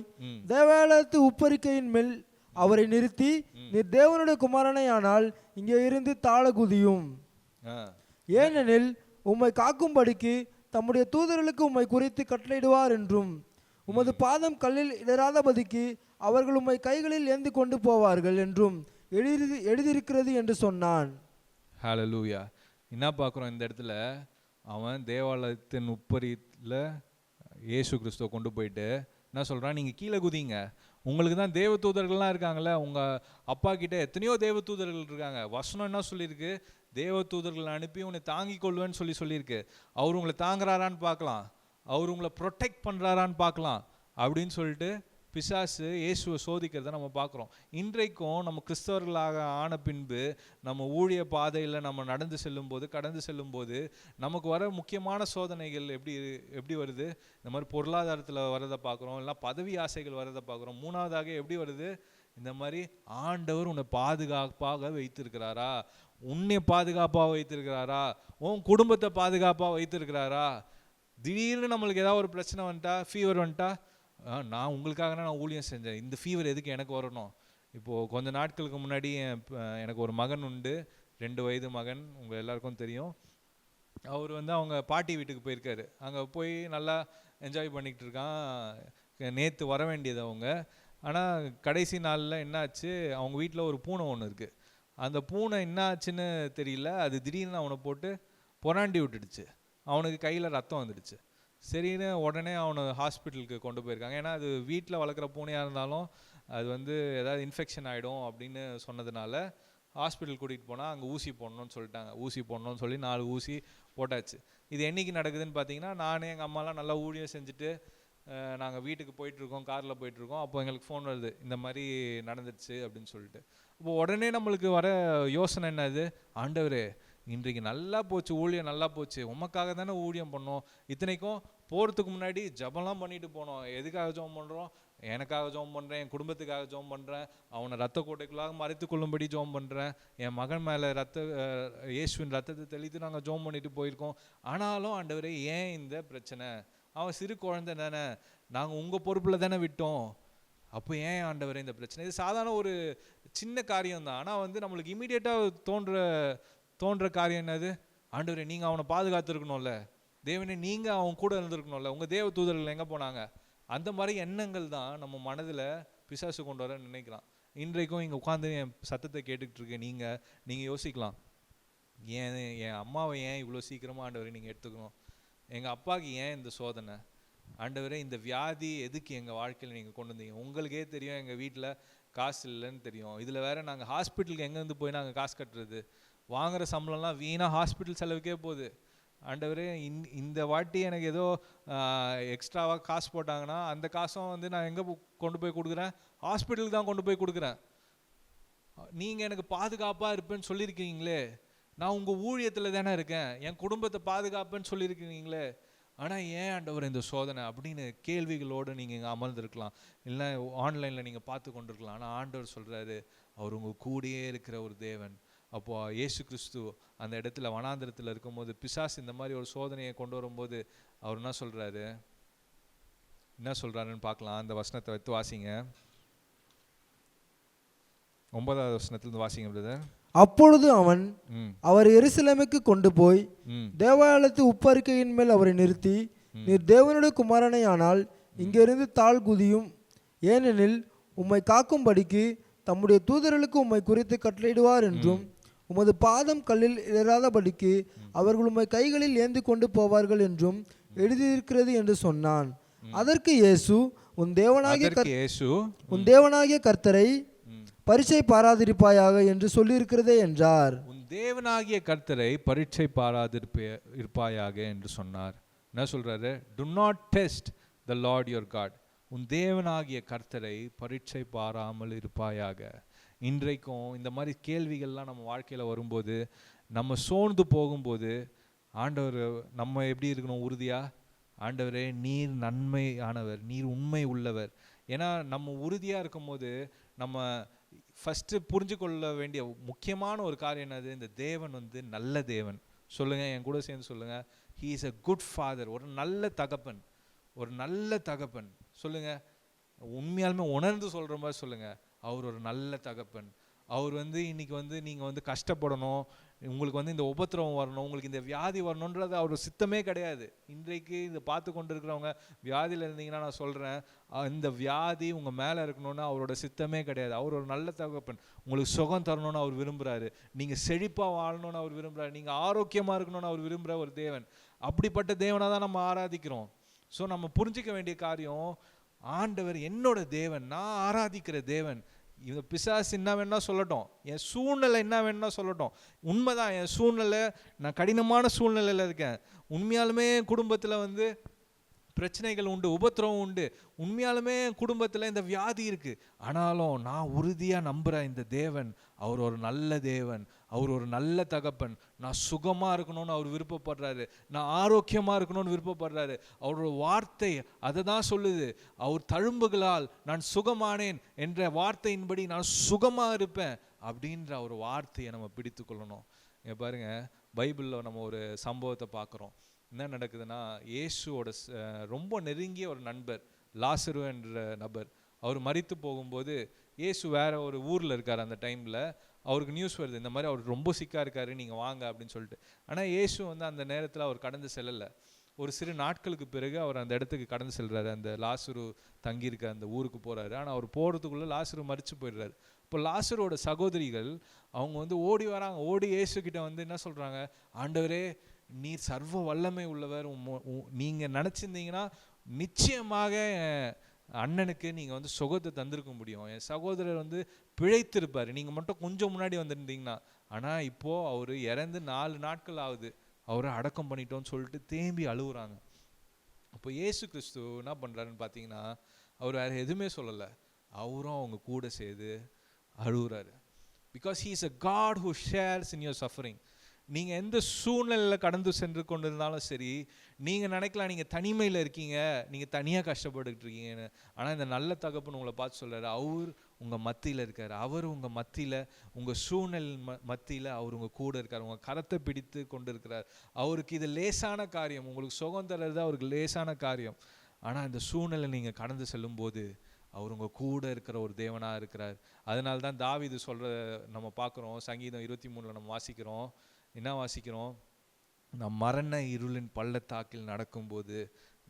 S2: தேவாலயத்து உப்பரிக்கையின் மேல் அவரை நிறுத்தி, நீர் தேவனுடைய குமாரனை ஆனால் இங்கே இருந்து தாழ குதியும், ஏனெனில் உம்மை காக்கும்படிக்கு தம்முடைய தூதர்களுக்கு உம்மை குறித்து கட்டளையிடுவார் என்றும் உமது பாதம் கல்லில் இடராதபடிக்கு அவர்கள் உம்மை கைகளில் ஏந்தி கொண்டு போவார்கள் என்றும் எழுதியிருக்கிறது என்று சொன்னான்.
S1: ஹல்லேலூயா. என்ன பார்க்குறோம் இந்த இடத்துல, அவன் தேவாலயத்தின் உப்பரியில் இயேசு கிறிஸ்துவை கொண்டு போயிட்டு என்ன சொல்கிறான், நீங்கள் கீழே குதிங்க, உங்களுக்கு தான் தேவ தூதர்கள்லாம் இருக்காங்களே, உங்கள் அப்பா கிட்ட எத்தனையோ தேவ தூதர்கள் இருக்காங்க. வசனம் என்ன சொல்லியிருக்கு, தேவ தூதர்களை அனுப்பி உன்னை தாங்கி கொள்வேன்னு சொல்லியிருக்கு. அவர் உங்களை தாங்குறாரான்னு பார்க்கலாம், அவர் உங்களை ப்ரொடெக்ட் பண்ணுறாரான்னு பார்க்கலாம் அப்படின்னு சொல்லிட்டு பிசாசு இயேசுவை சோதிக்கிறத நம்ம பார்க்குறோம். இன்றைக்கும் நம்ம கிறிஸ்தவர்களாக ஆன பின்பு நம்ம ஊழிய பாதையில் நம்ம நடந்து செல்லும்போது கடந்து செல்லும்போது நமக்கு வர முக்கியமான சோதனைகள் எப்படி வருது, இந்த மாதிரி பொருளாதாரத்தில் வரதை பார்க்குறோம், இல்லை பதவி ஆசைகள் வரதை பார்க்குறோம். மூணாவதாக எப்படி வருது, இந்த மாதிரி ஆண்டவர் உன்னை பாதுகாப்பாக வைத்திருக்கிறாரா, உன்னை பாதுகாப்பாக வைத்திருக்கிறாரா, உன் குடும்பத்தை பாதுகாப்பாக வைத்திருக்கிறாரா. திடீர்னு நம்மளுக்கு ஏதாவது ஒரு பிரச்சனை வந்துட்டா, ஃபீவர் வந்துட்டா, நான் உங்களுக்காக நான் ஊழியம் செஞ்சேன், இந்த ஃபீவர் எதுக்கு எனக்கு வரணும். இப்போது கொஞ்ச நாட்களுக்கு முன்னாடி எனக்கு ஒரு மகன் உண்டு, 2 வயது மகன், உங்கள் எல்லாருக்கும் தெரியும். அவர் வந்து அவங்க பாட்டி வீட்டுக்கு போயிருக்காரு. அங்கே போய் நல்லா என்ஜாய் பண்ணிக்கிட்டு இருக்கான். நேற்று வர வேண்டியது அவங்க. ஆனால் கடைசி நாளில் என்னாச்சு, அவங்க வீட்டில் ஒரு பூனை ஒன்று இருக்குது. அந்த பூனை என்ன ஆச்சுன்னு தெரியல, அது திடீர்னு அவனை போட்டு புராண்டி விட்டுடுச்சு. அவனுக்கு கையில் ரத்தம் வந்துடுச்சு. சரின்னு உடனே அவனை ஹாஸ்பிட்டலுக்கு கொண்டு போயிருக்காங்க. ஏன்னா அது வீட்டில் வளர்க்குற பூனையாக இருந்தாலும் அது வந்து ஏதாவது இன்ஃபெக்ஷன் ஆகிடும் அப்படின்னு சொன்னதுனால ஹாஸ்பிட்டல் கூட்டிகிட்டு போனால் அங்கே ஊசி போடணும்னு சொல்லிட்டாங்க. ஊசி போடணும்னு சொல்லி 4 ஊசி போட்டாச்சு. இது என்றைக்கு நடக்குதுன்னு பார்த்தீங்கன்னா, நானே எங்கள் அம்மாலாம் நல்லா ஊழியம் செஞ்சுட்டு நாங்கள் வீட்டுக்கு போயிட்டுருக்கோம், காரில் போயிட்டுருக்கோம். அப்போ எங்களுக்கு ஃபோன் வருது, இந்த மாதிரி நடந்துடுச்சு அப்படின்னு சொல்லிட்டு. இப்போ உடனே நம்மளுக்கு வர யோசனை என்னது, ஆண்டவரே இன்றைக்கு நல்லா போச்சு, ஊழியம் நல்லா போச்சு, உமக்காக தானே ஊழியம் பண்ணோம். இத்தனைக்கும் போகிறதுக்கு முன்னாடி ஜபம்லாம் பண்ணிட்டு போனோம். எதுக்காக ஜெபம் பண்ணுறோம், எனக்காக ஜெபம் பண்ணுறேன், என் குடும்பத்துக்காக ஜெபம் பண்ணுறேன், அவனை ரத்த கோட்டைக்குள்ளாக மறைத்து கொள்ளும்படி ஜெபம் பண்ணுறேன், என் மகன் மேலே இயேசுவின் ரத்தத்தை தெளித்து நாங்கள் ஜெபம் பண்ணிட்டு போயிருக்கோம். ஆனாலும் ஆண்டவரே ஏன் இந்த பிரச்சனை, அவன் சிறு குழந்தை தானே, நாங்கள் உங்கள் பொறுப்பில் தானே விட்டோம், அப்போ ஏன் ஆண்டவரே இந்த பிரச்சனை. இது சாதாரண ஒரு சின்ன காரியம் தான். ஆனால் வந்து நம்மளுக்கு இமீடியட்டாக தோன்ற காரியம் என்னது, ஆண்டவரே நீங்கள் அவனை பாதுகாத்துருக்கணும்ல, தேவனே நீங்கள் அவன் கூட இருந்திருக்கணும்ல, உங்கள் தேவ தூதர்கள் எங்கே போனாங்க. அந்த மாதிரி எண்ணங்கள் தான் நம்ம மனதில் பிசாசு கொண்டு வர நினைக்கிறான். இன்றைக்கும் இங்கே உட்காந்து என் சத்தத்தை கேட்டுக்கிட்டு இருக்கேன், நீங்கள் யோசிக்கலாம், என் அம்மாவை ஏன் இவ்வளோ சீக்கிரமாக ஆண்டவரை நீங்கள் எடுத்துக்கணும், எங்கள் அப்பாவுக்கு ஏன் இந்த சோதனை ஆண்டவரே, இந்த வியாதி எதுக்கு எங்கள் வாழ்க்கையில் நீங்கள் கொண்டு வந்தீங்க? உங்களுக்கே தெரியும் எங்கள் வீட்டில் காசு இல்லைன்னு தெரியும். இதில் வேறு நாங்கள் ஹாஸ்பிட்டலுக்கு எங்கேருந்து போய் நாங்கள் காசு கட்டுறது? வாங்குகிற சம்பளம்லாம் வீணாக ஹாஸ்பிட்டல் செலவுக்கே போகுது. ஆண்டவரே, இந்த வாட்டி எனக்கு ஏதோ எக்ஸ்ட்ராவாக காசு போட்டாங்கன்னா அந்த காசும் வந்து நான் எங்கே கொண்டு போய் கொடுக்குறேன்? ஹாஸ்பிட்டலுக்கு தான் கொண்டு போய் கொடுக்குறேன். நீங்கள் எனக்கு பாதுகாப்பாக இருப்பேன்னு சொல்லியிருக்கீங்களே, நான் உங்கள் ஊழியத்தில் தானே இருக்கேன், என் குடும்பத்தை பாதுகாப்பேன்னு சொல்லியிருக்கிறீங்களே, ஆனால் ஏன் ஆண்டவர் இந்த சோதனை அப்படின்னு கேள்விகளோடு நீங்கள் இங்கே அமர்ந்திருக்கலாம், இல்லை ஆன்லைனில் நீங்கள் பார்த்து கொண்டிருக்கலாம். ஆனால் ஆண்டவர் சொல்கிறாரு, அவர் உங்கள் கூடயே இருக்கிற ஒரு தேவன். அப்போது இயேசு கிறிஸ்து அந்த இடத்துல வனாந்திரத்தில் இருக்கும்போது பிசாசு இந்த மாதிரி ஒரு சோதனையை கொண்டு வரும்போது அவர் என்ன சொல்கிறாருன்னு பார்க்கலாம். அந்த வசனத்தை வைத்து வாசிங்க. 9வது வசனத்திலிருந்து வாசிங்க பிரதர்.
S2: அப்பொழுது அவன் அவர் எருசலேமுக்கு கொண்டு போய் தேவாலயத்து உப்பருக்கையின் மேல் அவரை நிறுத்தி, நீர் தேவனுடைய குமாரனை ஆனால் இங்கிருந்து தாழ் குதியும், ஏனெனில் உம்மை காக்கும்படிக்கு தம்முடைய தூதர்களுக்கு உம்மை குறித்து கட்டளையிடுவார் என்றும், உமது பாதம் கல்லில் இடராதபடிக்கு அவர்கள் உம்மை கைகளில் ஏந்தி கொண்டு போவார்கள் என்றும் எழுதியிருக்கிறது என்று சொன்னான். அதற்கு இயேசு, உன் தேவனாகிய கர்த்தரை பரீட்சை பாராதிருப்பாயாக என்று சொல்லியிருக்கிறதே என்றார்.
S1: உன் தேவனாகிய கர்த்தரை பரீட்சை பாராதிருப்பாயாக என்று சொன்னார். என்ன சொல்றாரு? Do not test the Lord your God. உன் தேவனாகிய கர்த்தரை பரீட்சை பாராமல் இருப்பாயாக. இன்றைக்கும் இந்த மாதிரி கேள்விகள்லாம் நம்ம வாழ்க்கையில் வரும்போது, நம்ம சோர்ந்து போகும்போது, ஆண்டவர் நம்ம எப்படி இருக்கணும்? உறுதியா, ஆண்டவரே நீர் நன்மையானவர், நீர் உண்மை உள்ளவர். ஏன்னா நம்ம உறுதியாக இருக்கும்போது நம்ம ஃபஸ்ட்டு புரிஞ்சு கொள்ள வேண்டிய முக்கியமான ஒரு காரியம் என்னது? இந்த தேவன் வந்து நல்ல தேவன். சொல்லுங்கள், என் கூட சேர்ந்து சொல்லுங்கள். He is a good father. ஒரு நல்ல தகப்பன், ஒரு நல்ல தகப்பன். சொல்லுங்கள், உண்மையாலுமே உணர்ந்து சொல்கிற மாதிரி சொல்லுங்கள். அவர் ஒரு நல்ல தகப்பன். அவர் வந்து இன்னைக்கு வந்து நீங்கள் வந்து கஷ்டப்படணும், உங்களுக்கு வந்து இந்த உபத்திரவம் வரணும், உங்களுக்கு இந்த வியாதி வரணுன்றது அவர் சித்தமே கிடையாது. இன்றைக்கு இதை பார்த்து கொண்டு இருக்கிறவங்க வியாதியில் இருந்தீங்கன்னா நான் சொல்கிறேன், இந்த வியாதி உங்கள் மேலே இருக்கணும்னு அவரோட சித்தமே கிடையாது. அவர் ஒரு நல்ல தகப்பன். உங்களுக்கு சுகம் தரணும்னு அவர் விரும்புகிறாரு, நீங்கள் செழிப்பாக வாழணும்னு அவர் விரும்புகிறாரு, நீங்கள் ஆரோக்கியமாக இருக்கணும்னு அவர் விரும்புகிற ஒரு தேவன். அப்படிப்பட்ட தேவனை தான் நம்ம ஆராதிக்கிறோம். ஸோ நம்ம புரிஞ்சிக்க வேண்டிய காரியம், ஆண்டவர் என்னோட தேவன், நான் ஆராதிக்கிற தேவன். இந்த பிசாசு என்ன வேணா சொல்லட்டும், என் சூழ்நிலை என்ன வேணா சொல்லட்டும், உண்மைதான் என் சூழ்நிலை, நான் கடினமான சூழ்நிலையில் இருக்கேன், உண்மையாலுமே குடும்பத்தில் வந்து பிரச்சனைகள் உண்டு, உபத்திரவம் உண்டு, உண்மையாலுமே குடும்பத்தில் இந்த வியாதி இருக்குது. ஆனாலும் நான் உறுதியாக நம்புகிறேன், இந்த தேவன் அவர் ஒரு நல்ல தேவன், அவர் ஒரு நல்ல தகப்பன். நான் சுகமாக இருக்கணும்னு அவர் விருப்பப்படுறாரு, நான் ஆரோக்கியமாக இருக்கணும்னு விருப்பப்படுறாரு. அவரோட வார்த்தை அதை தான் சொல்லுது. அவர் தழும்புகளால் நான் சுகமானேன் என்ற வார்த்தையின்படி நான் சுகமாக இருப்பேன் அப்படின்ற ஒரு வார்த்தையை நம்ம பிடித்து கொள்ளணும். இங்கே பாருங்கள், பைபிளில் நம்ம ஒரு சம்பவத்தை பார்க்குறோம். என்ன நடக்குதுன்னா, இயேசுவோட ரொம்ப நெருங்கிய ஒரு நண்பர் லாசரு என்ற நபர், அவர் மரித்து போகும்போது இயேசு வேற ஒரு ஊரில் இருக்கார். அந்த டைமில் அவருக்கு நியூஸ் வருது, இந்த மாதிரி அவர் ரொம்ப சிக்காக இருக்காரு, நீங்கள் வாங்க அப்படின்னு சொல்லிட்டு. ஆனால் இயேசு வந்து அந்த நேரத்தில் அவர் கடந்து செல்லலை. ஒரு சிறு நாட்களுக்கு பிறகு அவர் அந்த இடத்துக்கு கடந்து செல்கிறாரு, அந்த லாசரு தங்கியிருக்க அந்த ஊருக்கு போகிறாரு. ஆனால் அவர் போகிறதுக்குள்ளே லாசரு மரித்து போயிடுறாரு. இப்போ லாசரோட சகோதரிகள் அவங்க வந்து ஓடி வராங்க, ஓடி இயேசு கிட்ட வந்து என்ன சொல்கிறாங்க, ஆண்டவரே நீர் சர்வ வல்லமை உள்ளவர், நீங்கள் நினச்சிருந்தீங்கன்னா நிச்சயமாக அண்ணனுக்கு நீங்கள் வந்து சுகத்தை தந்திருக்க முடியும், என் சகோதரர் வந்து பிழைத்திருப்பார், நீங்கள் மட்டும் கொஞ்சம் முன்னாடி வந்திருந்தீங்கன்னா. ஆனால் இப்போது அவர் இறந்து 4 நாட்கள் ஆகுது, அவரை அடக்கம் பண்ணிட்டோன்னு சொல்லிட்டு தேம்பி அழுகுறாங்க. அப்போ இயேசு கிறிஸ்து என்ன பண்ணுறாருன்னு பார்த்தீங்கன்னா, அவர் வேறு எதுவுமே சொல்லலை, அவரும் அவங்க கூட சேர்ந்து அழுகுறாரு. Because he is a god who shares in your suffering. நீங்கள் எந்த சூழ்நிலையில் கடந்து சென்று கொண்டு இருந்தாலும் சரி, நீங்கள் நினைக்கலாம் நீங்கள் தனிமையில் இருக்கீங்க, நீங்கள் தனியாக கஷ்டப்பட்டுக்கிட்டு இருக்கீங்கன்னு. ஆனால் இந்த நல்ல தகப்பன் உங்களை பார்த்து சொல்கிறாரு, அவர் உங்கள் மத்தியில் இருக்கார், அவர் உங்கள் மத்தியில், உங்கள் சூழ்நிலை மத்தியில் அவர் உங்கள் கூட இருக்கார், உங்கள் கரத்தை பிடித்து கொண்டு இருக்கிறார். அவருக்கு இது லேசான காரியம், உங்களுக்கு சுகம் தர்றது அவருக்கு லேசான காரியம். ஆனால் இந்த சூழ்நிலை நீங்கள் கடந்து செல்லும்போது அவர் உங்கள் கூட இருக்கிற ஒரு தேவனாக இருக்கிறார். அதனால தான் தாவீது சொல்கிற நம்ம பார்க்குறோம், சங்கீதம் 23 நம்ம வாசிக்கிறோம். என்ன வாசிக்கிறோம்? நான் மரண இருளின் பள்ளத்தாக்கில் நடக்கும்போது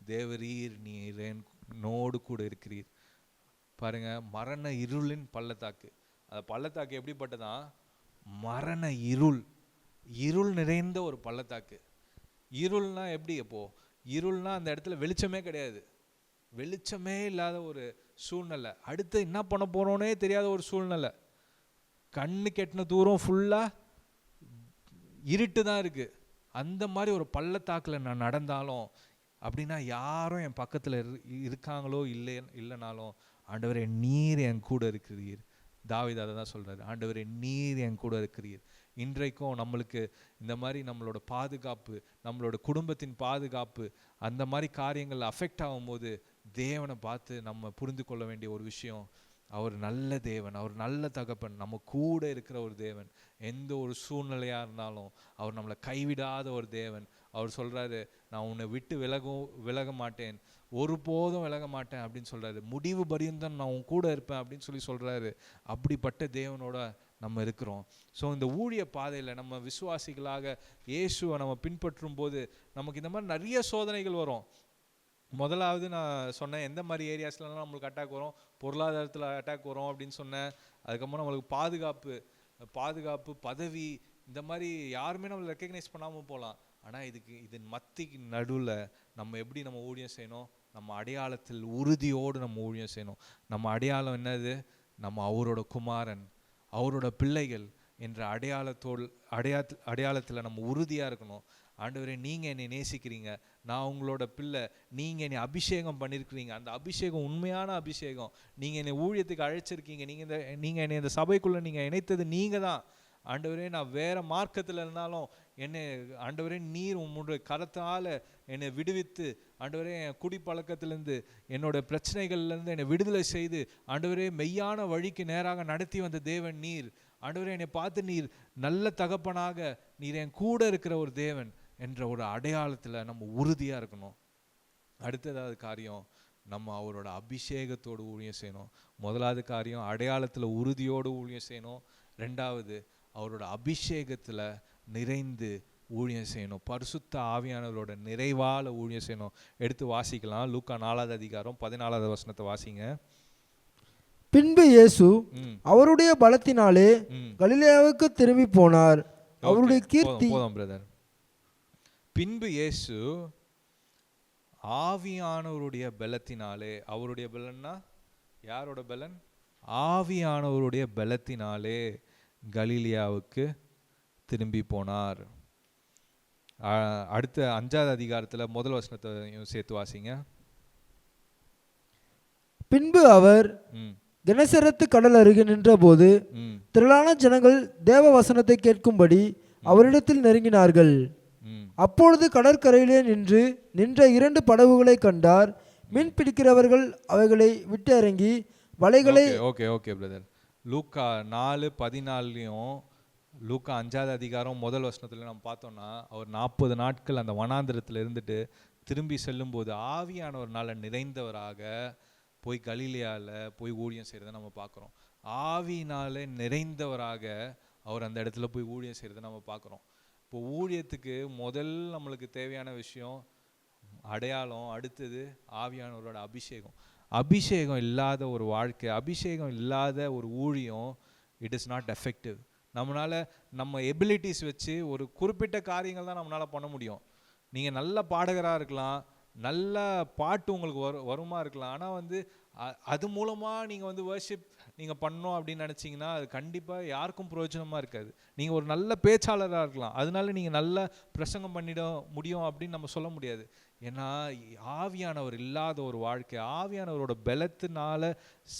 S1: தேவரீர் நீர் என்னோடு கூட இருக்கிறீர். பாருங்க, மரண இருளின் பள்ளத்தாக்கு. அந்த பள்ளத்தாக்கு எப்படிப்பட்டதான்? மரண இருள், இருள் நிறைந்த ஒரு பள்ளத்தாக்கு. இருள்னா எப்படி? அப்போ இருள்னா அந்த இடத்துல வெளிச்சமே கிடையாது, வெளிச்சமே இல்லாத ஒரு சூழ்நிலை. அடுத்து என்ன பண்ண போறோன்னே தெரியாத ஒரு சூழ்நிலை. கண்ணு கெட்டின தூரம் ஃபுல்லா இருட்டு தான் இருக்கு. அந்த மாதிரி ஒரு பள்ளத்தாக்கில் நான் நடந்தாலும் அப்படின்னா யாரும் என் பக்கத்தில் இருக்காங்களோ இல்லைனாலும் ஆண்டவரே நீர் என் கூட இருக்கிறீர். தாவீது அதை தான் சொல்றாரு, ஆண்டவரே நீர் என் கூட இருக்கிறீர். இன்றைக்கும் நம்மளுக்கு இந்த மாதிரி நம்மளோட பாதுகாப்பு, நம்மளோட குடும்பத்தின் பாதுகாப்பு, அந்த மாதிரி காரியங்கள் அஃபெக்ட் ஆகும்போது தேவனை பார்த்து நம்ம புரிந்து கொள்ள வேண்டிய ஒரு விஷயம், அவர் நல்ல தேவன், அவர் நல்ல தகப்பன், நம்ம கூட இருக்கிற ஒரு தேவன். எந்த ஒரு சூழ்நிலையாக இருந்தாலும் அவர் நம்மளை கைவிடாத ஒரு தேவன். அவர் சொல்கிறாரு, நான் உன்னை விட்டு விலக மாட்டேன், ஒருபோதும் விலக மாட்டேன் அப்படின்னு சொல்கிறாரு. முடிவு பரியந்தம் நான் உன் கூட இருப்பேன் அப்படின்னு சொல்கிறாரு. அப்படிப்பட்ட தேவனோட நம்ம இருக்கிறோம். ஸோ இந்த ஊழிய பாதையில் நம்ம விசுவாசிகளாக இயேசுவை நம்ம பின்பற்றும் போது நமக்கு இந்த மாதிரி நிறைய சோதனைகள் வரும். முதலாவது நான் சொன்னேன், எந்த மாதிரி ஏரியாஸ்லாம் நம்மளுக்கு அட்டாக் வரும், பொருளாதாரத்தில் அட்டாக் வரும் அப்படின்னு சொன்னேன். அதுக்கப்புறம் நம்மளுக்கு பாதுகாப்பு, பதவி, இந்த மாதிரி யாருமே நம்மளை ரெக்கக்னைஸ் பண்ணாமல் போகலாம். ஆனால் இதன் மத்திக்கு நடுவில் நம்ம எப்படி நம்ம ஊழியம் செய்யணும், நம்ம அடையாளத்தில் உறுதியோடு நம்ம ஊழியம் செய்யணும். நம்ம அடையாளம் என்னது, நம்ம அவரோட குமாரன், அவரோட பிள்ளைகள் என்ற அடையாளத்தில் நம்ம உறுதியாக இருக்கணும். ஆண்டவரே நீங்கள் என்னை நேசிக்கிறீங்க, நான் உங்களோட பிள்ளை, நீங்கள் என்னை அபிஷேகம் பண்ணியிருக்கிறீங்க, அந்த அபிஷேகம் உண்மையான அபிஷேகம், நீங்கள் என்னை ஊழியத்துக்கு அழைச்சிருக்கீங்க, நீங்கள் என்னை இந்த சபைக்குள்ளே நீங்கள் இணைத்தது நீங்கள் தான். ஆண்டவரே நான் வேறு மார்க்கத்தில் இருந்தாலும் என்னை ஆண்டவரே நீர் உங்களுடைய கரத்தால் என்னை விடுவித்து, ஆண்டவரே என் குடிப்பழக்கத்திலேருந்து என்னோட பிரச்சனைகள்லேருந்து என்னை விடுதலை செய்து ஆண்டவரே மெய்யான வழிக்கு நேராக நடத்தி வந்த தேவன் நீர். ஆண்டவரே என்னை பார்த்து நீர் நல்ல தகப்பனாக, நீர் என் கூட இருக்கிற ஒரு தேவன் என்ற ஒரு அடையாளத்தில் நம்ம உறுதியாக இருக்கணும். அடுத்ததாவது காரியம், நம்ம அவரோட அபிஷேகத்தோடு ஊழியம் செய்யணும். முதலாவது காரியம் அடையாளத்தில் உறுதியோடு ஊழியம் செய்யணும். ரெண்டாவது அவரோட அபிஷேகத்தில் நிறைந்து ஊழியம் செய்யணும். பரிசுத்த ஆவியானவரோட நிறைவால ஊழியம் செய்யணும். எடுத்து வாசிக்கலாம், லூக்கா 4வது அதிகாரம் 14வது வசனத்தை வாசிங்க.
S2: பின்பு இயேசு அவருடைய பலத்தினாலே கலிலேயாவுக்கு திரும்பி போனார். அவருடைய கீர்த்தி.
S1: போதும் பிரதர். பின்பு இயேசு ஆவியானவருடைய பலத்தினாலே, அவருடைய பலன்னா யாரோட பலன், ஆவியானவருடைய பலத்தினாலே கலிலேயாவுக்கு திரும்பி போனார். அடுத்த 5வது அதிகாரத்தில் முதல் வசனத்தை சேர்த்து வாசிங்க.
S2: பின்பு அவர் கெனசரத்து கடல் அருகே நின்ற போது திரளான ஜனங்கள் தேவ வசனத்தை கேட்கும்படி அவரிடத்தில் நெருங்கினார்கள். அப்பொழுது கடற்கரையிலே நின்ற 2 படகுகளை கண்டார். மீன் பிடிக்கிறவர்கள் அவைகளை விட்டு இறங்கி வலைகளை.
S1: Okay brother. லூக்கா 4:14 லூக்கா 5வது அதிகாரம் முதல் வசனத்துல நம்ம பார்த்தோம்னா, அவர் 40 நாட்கள் அந்த வனாந்திரத்தில் இருந்துட்டு திரும்பி செல்லும்போது ஆவியானவர்னால நிறைந்தவராக போய் கலிலேயாவில் போய் ஊழியம் செய்கிறத நம்ம பார்க்குறோம். ஆவியினால நிறைந்தவராக அவர் அந்த இடத்துல போய் ஊழியம் செய்கிறத நம்ம பார்க்குறோம். இப்போ ஊழியத்துக்கு முதல் நம்மளுக்கு தேவையான விஷயம் அடையாளம், அடுத்தது ஆவியானவரோட அபிஷேகம். அபிஷேகம் இல்லாத ஒரு வாழ்க்கை, அபிஷேகம் இல்லாத ஒரு ஊழியம், இட் இஸ் நாட் எஃபெக்டிவ். நம்மளால் நம்ம எபிலிட்டிஸ் வச்சு ஒரு குறிப்பிட்ட காரியங்கள் தான் நம்மளால் பண்ண முடியும். நீங்கள் நல்ல பாடகராக இருக்கலாம், நல்ல பாட்டு உங்களுக்கு வருமா இருக்கலாம், ஆனால் அது மூலமாக நீங்கள் வர்ஷிப் நீங்கள் பண்ணோம் அப்படின்னு நினச்சிங்கன்னா அது கண்டிப்பாக யாருக்கும் பிரயோஜனமாக இருக்காது. நீங்கள் ஒரு நல்ல பேச்சாளராக இருக்கலாம், அதனால நீங்கள் நல்ல பிரசங்கம் பண்ணிட முடியும் அப்படின்னு நம்ம சொல்ல முடியாது. ஏன்னா ஆவியானவர் இல்லாத ஒரு வாழ்க்கை, ஆவியானவரோட பலத்தினால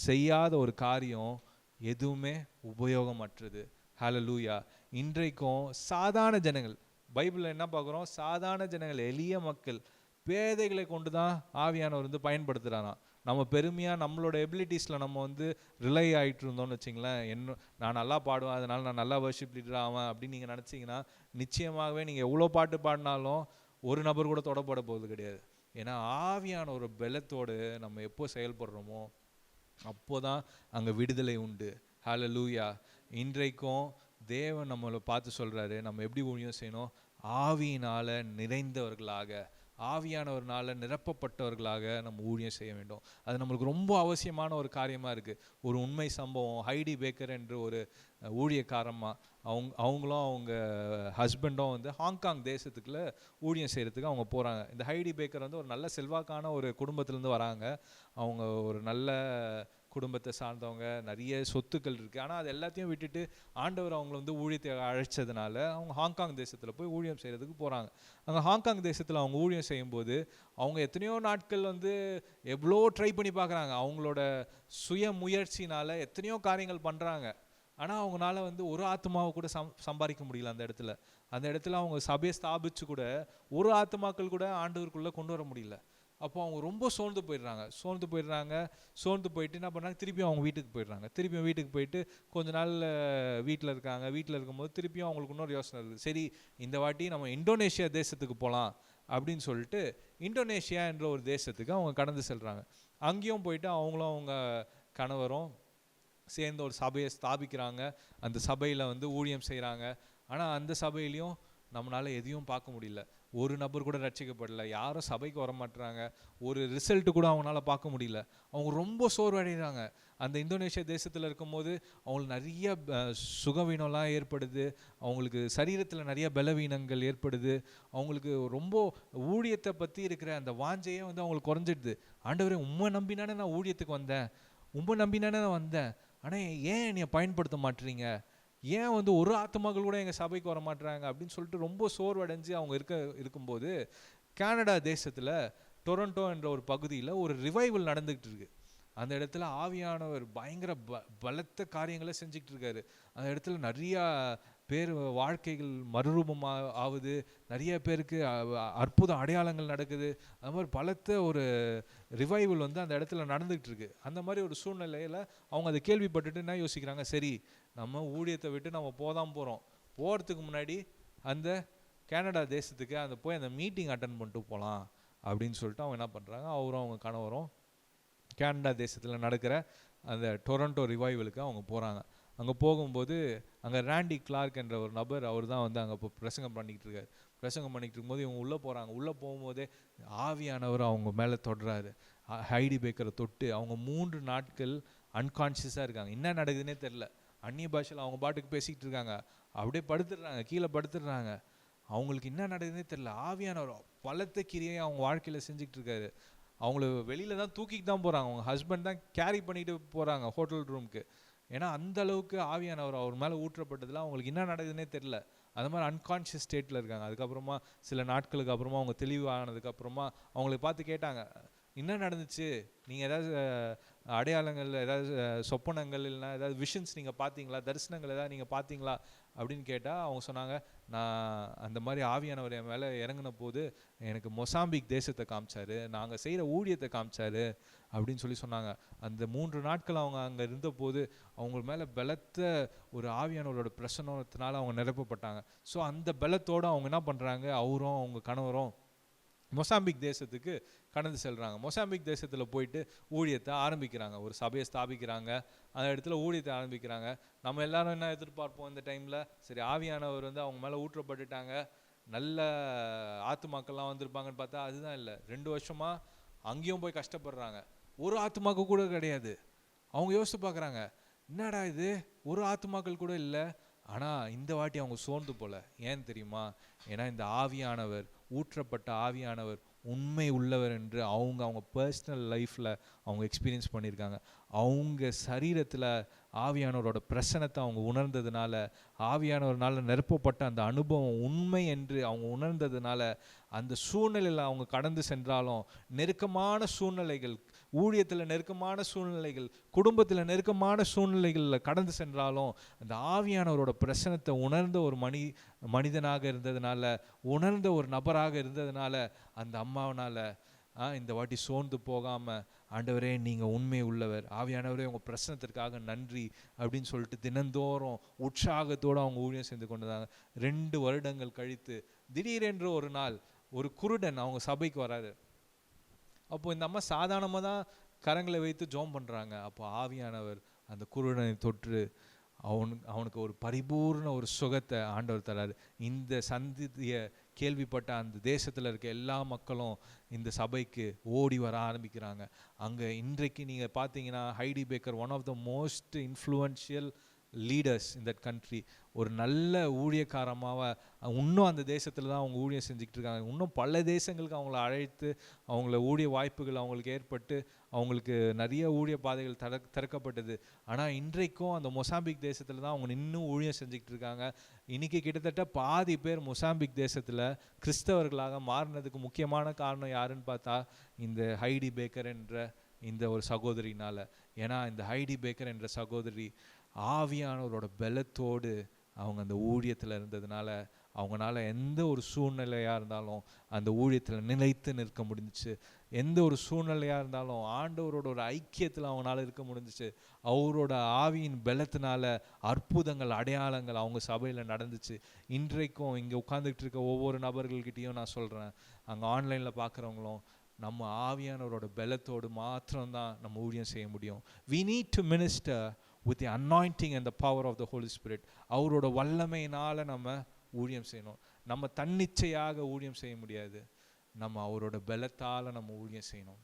S1: செய்யாத ஒரு காரியம் எதுவுமே உபயோகமற்றது. ஹல்லேலூயா. இன்றைக்கும் சாதாரண ஜனங்கள், பைபிளில் என்ன பார்க்குறோம், சாதாரண ஜனங்கள், எளிய மக்கள், பேதைகளை கொண்டு தான் ஆவியானவர் பயன்படுத்துகிறாராம். நம்ம பெருமையாக நம்மளோட எபிலிட்டிஸில் நம்ம ரிலை ஆகிட்டு இருந்தோம்னு வச்சிங்களேன். நான் நல்லா பாடுவேன், அதனால் நான் நல்லா வர்ஷிப் லீடர் ஆவேன் அப்படின்னு நீங்கள் நினச்சிங்கன்னா நிச்சயமாகவே நீங்கள் எவ்வளோ பாட்டு பாடினாலும் ஒரு நபர் கூட தொடப்பட போகிறது கிடையாது. ஏன்னா ஆவியான ஒரு பலத்தோடு நம்ம எப்போ செயல்படுறோமோ அப்போ தான் அங்கே விடுதலை உண்டு. ஹல்லேலூயா. இன்றைக்கும் தேவன் நம்மளை பார்த்து சொல்கிறாரு, நம்ம எப்படி ஊழியம் செய்யணும், ஆவியினால் நிறைந்தவர்களாக, ஆவியானவர்னால நிரப்பப்பட்டவர்களாக நம்ம ஊழியம் செய்ய வேண்டும். அது நம்மளுக்கு ரொம்ப அவசியமான ஒரு காரியமாக இருக்குது. ஒரு உண்மை சம்பவம், ஹைடி பேக்கர் என்று ஒரு ஊழியக்காரமாக அவங்களும் அவங்க ஹஸ்பண்டும் வந்து ஹாங்காங் தேசத்துக்குள்ள ஊழியம் செய்கிறதுக்கு அவங்க போகிறாங்க. இந்த ஹைடி பேக்கர் வந்து ஒரு நல்ல செல்வாக்கான ஒரு குடும்பத்திலேருந்து வராங்க. அவங்க ஒரு நல்ல குடும்பத்தை சார்ந்தவங்க, நிறைய சொத்துக்கள் இருக்குது. ஆனால் அது எல்லாத்தையும் விட்டுட்டு ஆண்டவர் அவங்கள வந்து ஊழியத்தை அழைச்சதுனால அவங்க ஹாங்காங் தேசத்தில் போய் ஊழியம் செய்கிறதுக்கு போகிறாங்க. அங்கே ஹாங்காங் தேசத்தில் அவங்க ஊழியம் செய்யும்போது அவங்க எத்தனையோ நாட்கள் வந்து எவ்வளோ ட்ரை பண்ணி பார்க்குறாங்க. அவங்களோட சுய முயற்சினால் எத்தனையோ காரியங்கள் பண்ணுறாங்க. ஆனால் அவங்களால வந்து ஒரு ஆத்மாவை கூட சம்பாதிக்க முடியல. அந்த இடத்துல அவங்க சபையை ஸ்தாபிச்சு கூட ஒரு ஆத்மாக்கள் கூட ஆண்டவருக்குள்ளே கொண்டு வர முடியல. அப்போ அவங்க ரொம்ப சோர்ந்து போயிட்டு என்ன பண்ணுறாங்க, திருப்பியும் அவங்க வீட்டுக்கு போயிட்டு கொஞ்ச நாள் வீட்டில் இருக்கும்போது திருப்பியும் அவங்களுக்கு இன்னொரு யோசனை இருக்குது. சரி, இந்த வாட்டி நம்ம இந்தோனேஷியா தேசத்துக்கு போகலாம் அப்படின்னு சொல்லிட்டு இந்தோனேஷியா என்ற ஒரு தேசத்துக்கு அவங்க கடந்து செல்கிறாங்க. அங்கேயும் போயிட்டு அவங்களும் அவங்க கணவரும் சேர்ந்து ஒரு சபையை ஸ்தாபிக்கிறாங்க. அந்த சபையில் வந்து ஊழியம் செய்கிறாங்க. ஆனால் அந்த சபையிலையும் நம்மளால் எதையும் பார்க்க முடியல. ஒரு நபர் கூட ரட்சிக்கப்படல, யாரும் சபைக்கு வர மாட்டுறாங்க, ஒரு ரிசல்ட்டு கூட அவங்களால பார்க்க முடியல. அவங்க ரொம்ப சோர்வடைகிறாங்க. அந்த இந்தோனேஷியா தேசத்தில் இருக்கும்போது அவங்களுக்கு நிறைய சுகவீனம்லாம் ஏற்படுது, அவங்களுக்கு சரீரத்தில் நிறைய பலவீனங்கள் ஏற்படுது, அவங்களுக்கு ரொம்ப ஊழியத்தை பற்றி இருக்கிற அந்த வாஞ்சையே வந்து அவங்களுக்கு குறைஞ்சிடுது. ஆண்டவரே, உம்மை நம்பினானே நான் ஊழியத்துக்கு வந்தேன், ஆனால் ஏன் என்னைய பயன்படுத்த மாட்டுறீங்க, ஏன் வந்து ஒரு ஆத்மாக்கள் கூட எங்கள் சபைக்கு வர மாட்டுறாங்க அப்படின்னு சொல்லிட்டு ரொம்ப சோர்வடைஞ்சு அவங்க இருக்கும்போது கனடா தேசத்தில் டொரண்டோ என்ற ஒரு பகுதியில் ஒரு ரிவைவல் நடந்துக்கிட்டு இருக்கு. அந்த இடத்துல ஆவியானவர் பயங்கர பலத்த காரியங்களை செஞ்சுக்கிட்டு இருக்காரு. அந்த இடத்துல நிறையா பேர் வாழ்க்கைகள் மறுரூபமாக ஆகுது, நிறைய பேருக்கு அற்புத அடையாளங்கள் நடக்குது. அது மாதிரி பலத்த ஒரு ரிவைவல் வந்து அந்த இடத்துல நடந்துகிட்டு இருக்கு. அந்த மாதிரி ஒரு சூழ்நிலையில் அவங்க அதை கேள்விப்பட்டுட்டு என்ன யோசிக்கிறாங்க, சரி நம்ம ஊழியத்தை விட்டு நம்ம போகிறதுக்கு முன்னாடி அந்த கனடா தேசத்துக்கு போய் அந்த மீட்டிங் அட்டன் பண்ணிட்டு போகலாம் அப்படின்னு சொல்லிட்டு அவங்க என்ன பண்ணுறாங்க, அவரும் அவங்க கணவரும் கனடா தேசத்தில் நடக்கிற அந்த டொரண்டோ ரிவைவலுக்கு அவங்க போகிறாங்க. அங்கே போகும்போது அங்கே ராண்டி கிளார்க் என்ற ஒரு நபர், அவர் தான் வந்து அங்கே இப்போ பிரசங்கம் பண்ணிக்கிட்டு இருக்கும்போது இவங்க உள்ளே போகும்போதே ஆவியானவர் அவங்க மேலே தொடுறாரு. ஹைடி பேக்கரை தொட்டு அவங்க 3 நாட்கள் அன்கான்ஷியஸாக இருக்காங்க. என்ன நடக்குதுன்னே தெரில. அந்நிய பாஷையில் அவங்க பாட்டுக்கு பேசிக்கிட்டு இருக்காங்க. அப்படியே கீழே படுத்துடுறாங்க. அவங்களுக்கு என்ன நடக்குதுன்னே தெரில. ஆவியானவர் பலத்த கிரியை அவங்க வாழ்க்கையில் செஞ்சுக்கிட்டு இருக்காரு. அவங்கள வெளியில் தான் தூக்கிட்டு தான் போகிறாங்க. அவங்க ஹஸ்பண்ட் தான் கேரி பண்ணிட்டு போகிறாங்க ஹோட்டல் ரூமுக்கு. ஏன்னா அந்த அளவுக்கு ஆவியானவர் அவர் மேலே ஊற்றப்பட்டதில் அவங்களுக்கு என்ன நடக்குதுன்னே தெரில. அது மாதிரி அன்கான்ஷியஸ் ஸ்டேட்டில் இருக்காங்க. அதுக்கப்புறமா சில நாட்களுக்கு அப்புறமா அவங்க தெளிவானதுக்கப்புறமா அவங்களை பார்த்து கேட்டாங்க, என்ன நடந்துச்சு, நீங்கள் ஏதாவது அடையாளங்கள், ஏதாவது சொப்பனங்கள், இல்லைனா ஏதாவது விஷன்ஸ் நீங்கள் பார்த்தீங்களா, தரிசனங்கள் ஏதாவது நீங்கள் பார்த்தீங்களா அப்படின்னு கேட்டால் அவங்க சொன்னாங்க, நான் அந்த மாதிரி ஆவியானவர் என் மேலே இறங்கின போது எனக்கு மொசாம்பிக் தேசத்தை காமிச்சாரு, நாங்கள் செய்கிற ஊழியத்தை காமிச்சாரு அப்படின்னு சொன்னாங்க. அந்த 3 நாட்கள் அவங்க அங்கே இருந்தபோது அவங்க மேலே பலத்த ஒரு ஆவியானவரோட பிரசன்னத்தினால அவங்க நிரப்பப்பட்டாங்க. ஸோ அந்த பலத்தோடு அவங்க என்ன பண்ணுறாங்க, அவரும் அவங்க கணவரும் மொசாம்பிக் தேசத்துக்கு கடந்து செல்கிறாங்க. மொசாம்பிக் தேசத்தில் போயிட்டு ஊழியத்தை ஆரம்பிக்கிறாங்க, ஒரு சபையை ஸ்தாபிக்கிறாங்க, அந்த இடத்துல ஊழியத்தை ஆரம்பிக்கிறாங்க. நம்ம எல்லாரும் என்ன எதிர்பார்ப்போம் இந்த டைமில், சரி ஆவியானவர் வந்து அவங்க மேலே ஊற்றப்பட்டுட்டாங்க, நல்ல ஆத்துமாக்கள்லாம் வந்திருப்பாங்கன்னு பார்த்தா அதுதான் இல்லை. 2 வருஷமாக அங்கேயும் போய் கஷ்டப்படுறாங்க, ஒரு ஆத்துமாக்கு கூட கிடையாது. அவங்க யோசித்து பார்க்குறாங்க, என்னடா இது, ஒரு ஆத்துமாக்கள் கூட இல்லை. ஆனால் இந்த வாட்டி அவங்க சோர்ந்து போல. ஏன் தெரியுமா, ஏன்னா இந்த ஆவியானவர், ஊற்றப்பட்ட ஆவியானவர் உண்மை உள்ளவர் என்று அவங்க பர்சனல் லைஃப்பில் அவங்க எக்ஸ்பீரியன்ஸ் பண்ணியிருக்காங்க. அவங்க சரீரத்தில் ஆவியானவரோட பிரசனத்தை அவங்க உணர்ந்ததுனால, ஆவியானவர்னால நிரப்பப்பட்ட அந்த அனுபவம் உண்மை என்று அவங்க உணர்ந்ததுனால, அந்த சூழ்நிலையில் அவங்க கடந்து சென்றாலும், நெருக்கமான சூழ்நிலைகள், ஊழியத்தில் நெருக்கமான சூழ்நிலைகள், குடும்பத்தில் நெருக்கமான சூழ்நிலைகளில் கடந்து சென்றாலும், அந்த ஆவியானவரோட பிரசனத்தை உணர்ந்த ஒரு மனிதனாக இருந்ததுனால, உணர்ந்த ஒரு நபராக இருந்ததுனால, அந்த அம்மாவனால் இந்த வாட்டி சோர்ந்து போகாமல், ஆண்டவரே நீங்கள் உண்மை உள்ளவர், ஆவியானவரே உங்கள் பிரசனத்திற்காக நன்றி அப்படின்னு சொல்லிட்டு தினந்தோறும் உற்சாகத்தோடு அவங்க ஊழியம் செய்து கொண்டதாங்க. 2 வருடங்கள் கழித்து திடீரென்று ஒரு நாள் ஒரு குருடன் அவங்க சபைக்கு வராரு. அப்போது இந்த அம்மா சாதாரணமாக தான் கரங்களை வைத்து ஜெபம் பண்ணுறாங்க. அப்போ ஆவியானவர் அந்த குருடனை தொற்று அவனுக்கு ஒரு பரிபூர்ண ஒரு சுகத்தை ஆண்டவர் தராரு. இந்த சந்தியை கேள்விப்பட்ட அந்த தேசத்தில் இருக்க எல்லா மக்களும் இந்த சபைக்கு ஓடி வர ஆரம்பிக்கிறாங்க. அங்கே இன்றைக்கு நீங்கள் பார்த்தீங்கன்னா Heidi Baker one of the most influential leaders in that country. ஒரு நல்ல ஊழியக்காரமாக இன்னும் அந்த தேசத்தில் தான் அவங்க ஊழியம் செஞ்சுக்கிட்டு இருக்காங்க. இன்னும் பல தேசங்களுக்கு அவங்கள அழைத்து அவங்கள ஊழிய வாய்ப்புகள் அவங்களுக்கு ஏற்பட்டு அவங்களுக்கு நிறைய ஊழிய பாதைகள் திறக்கப்பட்டது. ஆனால் இன்றைக்கும் அந்த மொசாம்பிக் தேசத்தில் தான் அவங்க இன்னும் ஊழியம் செஞ்சுக்கிட்டு இருக்காங்க. இன்றைக்கி கிட்டத்தட்ட பாதி பேர் மொசாம்பிக் தேசத்தில் கிறிஸ்தவர்களாக மாறினதுக்கு முக்கியமான காரணம் யாருன்னு பார்த்தா இந்த ஹைடி பேக்கர் என்ற இந்த ஒரு சகோதரினால். ஏன்னா இந்த ஹைடி பேக்கர் என்ற சகோதரி ஆவியானவரோட பலத்தோடு அவங்க அந்த ஊழியத்தில் இருந்ததுனால அவங்களால எந்த ஒரு சூழ்நிலையாக இருந்தாலும் அந்த ஊழியத்தில் நிலைத்து நிற்க முடிஞ்சிச்சு. எந்த ஒரு சூழ்நிலையாக இருந்தாலும் ஆண்டவரோட ஒரு ஐக்கியத்தில் அவங்களால இருக்க முடிஞ்சிச்சு. அவரோட ஆவியின் பலத்தினால அற்புதங்கள் அடையாளங்கள் அவங்க சபையில் நடந்துச்சு. இன்றைக்கும் இங்கே உட்காந்துக்கிட்டு இருக்க ஒவ்வொரு நபர்கள்கிட்டையும் நான் சொல்கிறேன், அங்கே ஆன்லைனில் பார்க்குறவங்களும் நம்ம ஆவியானவரோட பலத்தோடு மாத்திரம்தான் நம்ம ஊழியம் செய்ய முடியும். we need to minister with the anointing and the power of the Holy Spirit. அவரோட வல்லமையினால் நம்ம ஊழியம் செய்யணும். நம்ம தன்னிச்சையாக ஊழியம் செய்ய முடியாது. நம்ம அவரோட பலத்தால் நம்ம ஊழியம் செய்யணும்.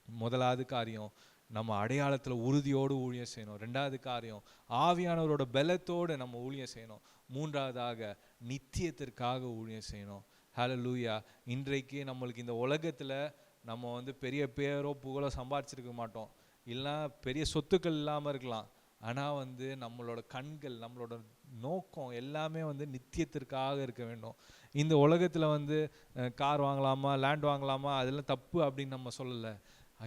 S1: முதலாவது காரியம் நம்ம அடையாளத்தில் உறுதியோடு ஊழியம் செய்யணும். ரெண்டாவது காரியம் ஆவியானவரோட பலத்தோடு நம்ம ஊழியம் செய்யணும். மூன்றாவதாக நித்தியத்திற்காக ஊழியம் செய்யணும். ஹல்லேலூயா. இன்றைக்கு நம்மளுக்கு இந்த உலகத்தில் நம்ம பெரிய பேரோ புகழோ சம்பாதிச்சிருக்க மாட்டோம், இல்லைனா பெரிய சொத்துக்கள் இல்லாமல் இருக்கலாம். ஆனால் நம்மளோட கண்கள் நம்மளோட நோக்கம் எல்லாமே நித்தியத்திற்காக இருக்க வேண்டும். இந்த உலகத்தில் கார் வாங்கலாமா லேண்ட் வாங்கலாமா அதெல்லாம் தப்பு அப்படின்னு நம்ம சொல்லலை.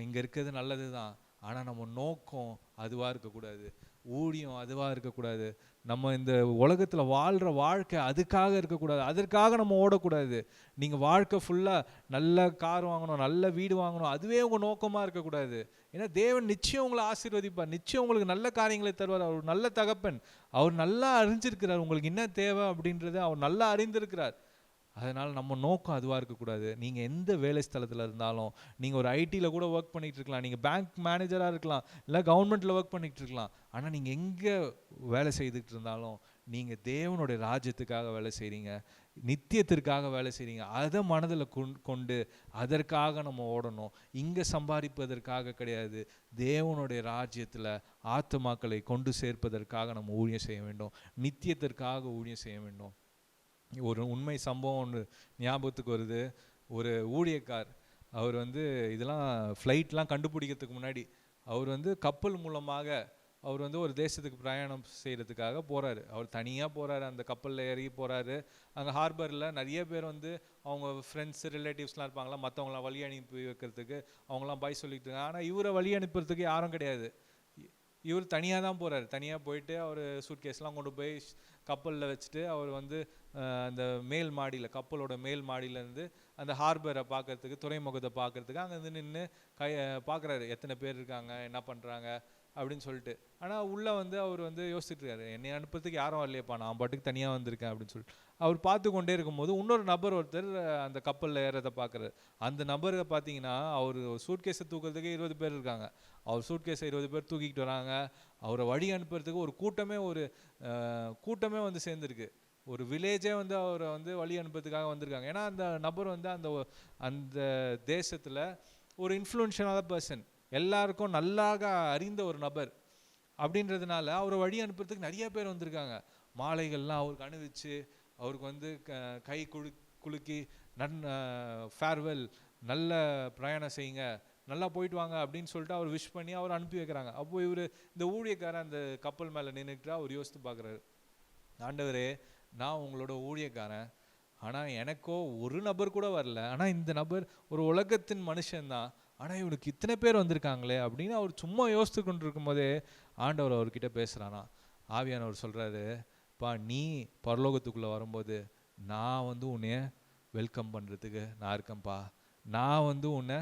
S1: இங்கே இருக்கிறது நல்லது தான். ஆனால் நம்ம நோக்கம் அதுவாக இருக்கக்கூடாது, ஊழியம் அதுவாக இருக்கக்கூடாது. நம்ம இந்த உலகத்தில் வாழ்கிற வாழ்க்கை அதுக்காக இருக்கக்கூடாது, அதற்காக நம்ம ஓடக்கூடாது. நீங்கள் வாழ்க்கை ஃபுல்லாக நல்ல கார் வாங்கணும் நல்ல வீடு வாங்கணும் அதுவே உங்கள் நோக்கமாக இருக்கக்கூடாது. ஏன்னா தேவன் நிச்சயம் உங்களை ஆசீர்வதிப்பார், நிச்சயம் உங்களுக்கு நல்ல காரியங்களை தருவார். அவர் நல்ல தகப்பன், அவர் நல்லா அறிஞ்சிருக்கிறார் உங்களுக்கு என்ன தேவை அப்படின்றத அவர் நல்லா அறிந்திருக்கிறார். அதனால் நம்ம நோக்கம் அதுவாக இருக்கக்கூடாது. நீங்கள் எந்த வேலை ஸ்தலத்தில் இருந்தாலும், நீங்கள் ஒரு ஐடியில் கூட ஒர்க் பண்ணிகிட்டு இருக்கலாம், நீங்கள் பேங்க் மேனேஜராக இருக்கலாம், இல்லை கவர்மெண்ட்டில் ஒர்க் பண்ணிகிட்டு இருக்கலாம். ஆனால் நீங்கள் எங்கே வேலை செய்துக்கிட்டு இருந்தாலும் நீங்கள் தேவனுடைய ராஜ்யத்துக்காக வேலை செய்கிறீங்க, நித்தியத்திற்காக வேலை செய்கிறீங்க. அதை மனதில் கொண்டு அதற்காக நம்ம ஓடணும். இங்கே சம்பாதிப்பதற்காக கிடையாது, தேவனுடைய ராஜ்யத்தில் ஆத்துமாக்களை கொண்டு சேர்ப்பதற்காக நம்ம ஊழியம் செய்ய வேண்டும், நித்தியத்திற்காக ஊழியம் செய்ய வேண்டும். ஒரு உண்மை சம்பவம் ஒன்று ஞாபகத்துக்கு வருது. ஒரு ஊழியக்கார் அவர் இதெல்லாம் ஃப்ளைட்லாம் கண்டுபிடிக்கிறதுக்கு முன்னாடி அவர் கப்பல் மூலமாக அவர் ஒரு தேசத்துக்கு பிரயாணம் செய்கிறதுக்காக போகிறாரு. அவர் தனியாக போகிறாரு, அந்த கப்பலில் இறங்கி போகிறாரு. அங்கே ஹார்பரில் நிறைய பேர் அவங்க ஃப்ரெண்ட்ஸ் ரிலேட்டிவ்ஸ்லாம் இருப்பாங்களா, மற்றவங்களாம் வழி அனுப்பி வைக்கிறதுக்கு அவங்களாம் பாய் சொல்லிட்டு இருக்காங்க. ஆனால் இவரை வழி அனுப்புறதுக்கு யாரும் கிடையாது. இவர் தனியாக தான் போகிறார். தனியாக போயிட்டு அவர் சூட்கேஸ்லாம் கொண்டு போய் கப்பலில் வச்சுட்டு அவர் அந்த மேல் மாடியில் கப்பலோட மேல் மாடியிலேருந்து அந்த ஹார்பரை பார்க்குறதுக்கு, துறைமுகத்தை பார்க்குறதுக்கு அங்கே நின்று பார்க்குறாரு எத்தனை பேர் இருக்காங்க என்ன பண்ணுறாங்க அப்படின்னு சொல்லிட்டு. ஆனால் உள்ளே அவர் யோசிச்சுட்டு இருக்காரு, என்னை அனுப்புறதுக்கு யாரும் வரலையப்பா, நான் பாட்டுக்கு தனியாக வந்திருக்கேன் அப்படின்னு சொல்லிட்டு. அவர் பார்த்து கொண்டே இருக்கும்போது இன்னொரு நபர் ஒருத்தர் அந்த கப்பலில் ஏறதை பார்க்குறாரு. அந்த நபரை பார்த்தீங்கன்னா அவர் சூட்கேஸை தூக்கிறதுக்கு 20 பேர் இருக்காங்க. அவர் சூட்கேஸை 20 பேர் தூக்கிக்கிட்டு வராங்க. அவரை வழி அனுப்புறதுக்கு ஒரு கூட்டமே சேர்ந்துருக்கு. ஒரு வில்லேஜே அவரை வழி அனுப்புறதுக்காக வந்திருக்காங்க. ஏன்னா அந்த நபர் அந்த தேசத்தில் ஒரு இன்ஃப்ளூயன்ஷியலான பர்சன், எல்லாருக்கும் நல்லாக அறிந்த ஒரு நபர் அப்படின்றதுனால அவரை வழி அனுப்புறதுக்கு நிறைய பேர் வந்திருக்காங்க. மாலைகள்லாம் அவருக்கு அணிவிச்சு அவருக்கு கை குலுக்கி ஃபேர்வெல், நல்ல பிரயாணம் செய்யுங்க, நல்லா போயிட்டு வாங்க அப்படின்னு சொல்லிட்டு அவர் விஷ் பண்ணி அவர் அனுப்பி வைக்கிறாங்க. அப்போது இவர் இந்த ஊழியக்காரன் அந்த கப்பல் மேலே நின்றுக்கிட்டு அவர் யோசித்து பார்க்குறாரு, ஆண்டவரே நான் உங்களோட ஊழியக்காரன், ஆனால் எனக்கோ ஒரு நபர் கூட வரல, ஆனால் இந்த நபர் ஒரு உலகத்தின் மனுஷன்தான், ஆனால் இவனுக்கு இத்தனை பேர் வந்திருக்காங்களே அப்படின்னு அவர் சும்மா யோசித்து கொண்டு இருக்கும் போதே ஆண்டவர் அவர்கிட்ட பேசுகிறானா. ஆவியானவர் சொல்கிறாரு, பா நீ பரலோகத்துக்குள்ளே வரும்போது நான் உன்னைய வெல்கம் பண்ணுறதுக்கு நான் இருக்கேன்ப்பா, நான் உன்னை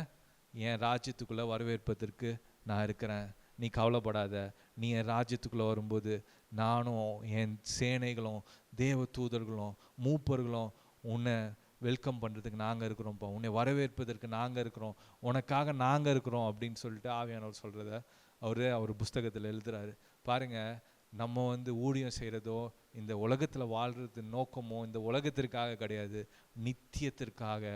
S1: என் ராஜ்யத்துக்குள்ளே வரவேற்பதற்கு நான் இருக்கிறேன், நீ கவலைப்படாத. நீ என் ராஜ்யத்துக்குள்ளே வரும்போது நானும் என் சேனைகளும் தேவ தூதர்களும் மூப்பர்களும் உன்னை வெல்கம் பண்ணுறதுக்கு நாங்கள் இருக்கிறோம்ப்பா, உன்னை வரவேற்பதற்கு நாங்கள் இருக்கிறோம், உனக்காக நாங்கள் இருக்கிறோம் அப்படின்னு சொல்லிட்டு ஆவியானவர் சொல்கிறத அவர் புஸ்தகத்தில் எழுதுறாரு. பாருங்கள், நம்ம ஊழியம் செய்கிறதோ இந்த உலகத்தில் வாழ்கிறது நோக்கமோ இந்த உலகத்திற்காக கிடையாது, நித்தியத்திற்காக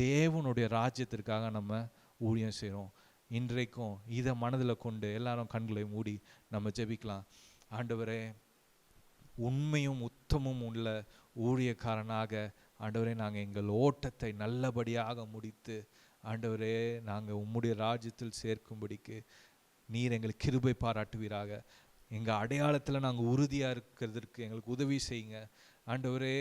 S1: தேவனுடைய ராஜ்யத்திற்காக நம்ம ஊழியம் செய்கிறோம். இன்றைக்கும் இதை மனதில் கொண்டு எல்லாரும் கண்களை மூடி நம்ம ஜெபிக்கலாம். ஆண்டவரே, உண்மையும் உத்தமும் உள்ள ஊழியக்காரனாக ஆண்டவரே நாங்கள் எங்கள் ஓட்டத்தை நல்லபடியாக முடித்து ஆண்டவரே நாங்கள் உம்முடைய ராஜ்யத்தில் சேர்க்கும்படிக்கு நீர் எங்களுக்கு கிருபை பாராட்டுவீராக. எங்கள் அடையாளத்தில் நாங்கள் உறுதியாக இருக்கிறதுக்கு எங்களுக்கு உதவி செய்யுங்க ஆண்டவரே.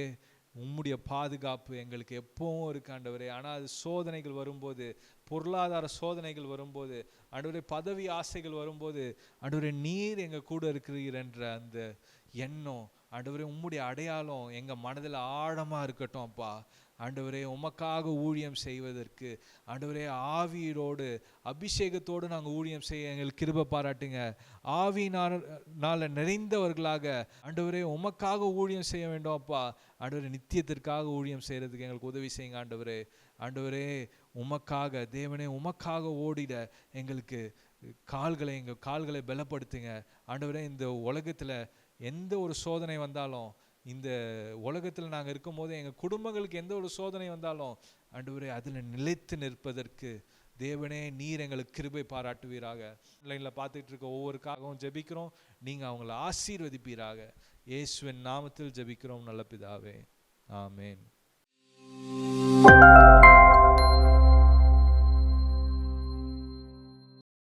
S1: உம்முடைய பாதுகாப்பு எங்களுக்கு எப்பவும் இருக்கு ஆண்டவரே. ஆனால் அது சோதனைகள் வரும்போது, பொருளாதார சோதனைகள் வரும்போது ஆண்டவரே, பதவி ஆசைகள் வரும்போது ஆண்டவரே நீர் எங்கள் கூட இருக்கிறீர் என்ற அந்த எண்ணம் ஆண்டவரே, உம்முடைய அடையாளம் எங்கள் மனதில் ஆழமாக இருக்கட்டும் அப்பா. ஆண்டவரே, உமக்காக ஊழியம் செய்வதற்கு ஆண்டவரே ஆவியோடு அபிஷேகத்தோடு நாங்கள் ஊழியம் செய்ய எங்களுக்கு கிருபை பாராட்டுங்க. ஆவியினால நிறைந்தவர்களாக ஆண்டவரே உமக்காக ஊழியம் செய்ய வேண்டும் அப்பா. ஆண்டவரே, நித்தியத்திற்காக ஊழியம் செய்கிறதுக்கு எங்களுக்கு உதவி செய்யுங்க ஆண்டவரே. ஆண்டவரே, உமக்காக தேவனே உமக்காக ஓடிட எங்களுக்கு எங்கள் கால்களை பலப்படுத்துங்க ஆண்டவரே. இந்த உலகத்தில் எந்த ஒரு சோதனை வந்தாலும், இந்த உலகத்தில் நாங்கள் இருக்கும் போது எங்கள் குடும்பங்களுக்கு எந்த ஒரு சோதனை வந்தாலும் ஆண்டவரே அதில் நிலைத்து நிற்பதற்கு தேவனே நீர் எங்களுக்கு கிருபை பாராட்டுவீராக. ஆன்லைனில் பார்த்துட்டு இருக்க ஒவ்வொருக்காகவும் ஜெபிக்கிறோம், நீங்கள் அவங்கள ஆசீர்வதிப்பீராக. இயேசுவின் நாமத்தில் ஜெபிக்கிறோம் நல்ல பிதாவே, ஆமேன்.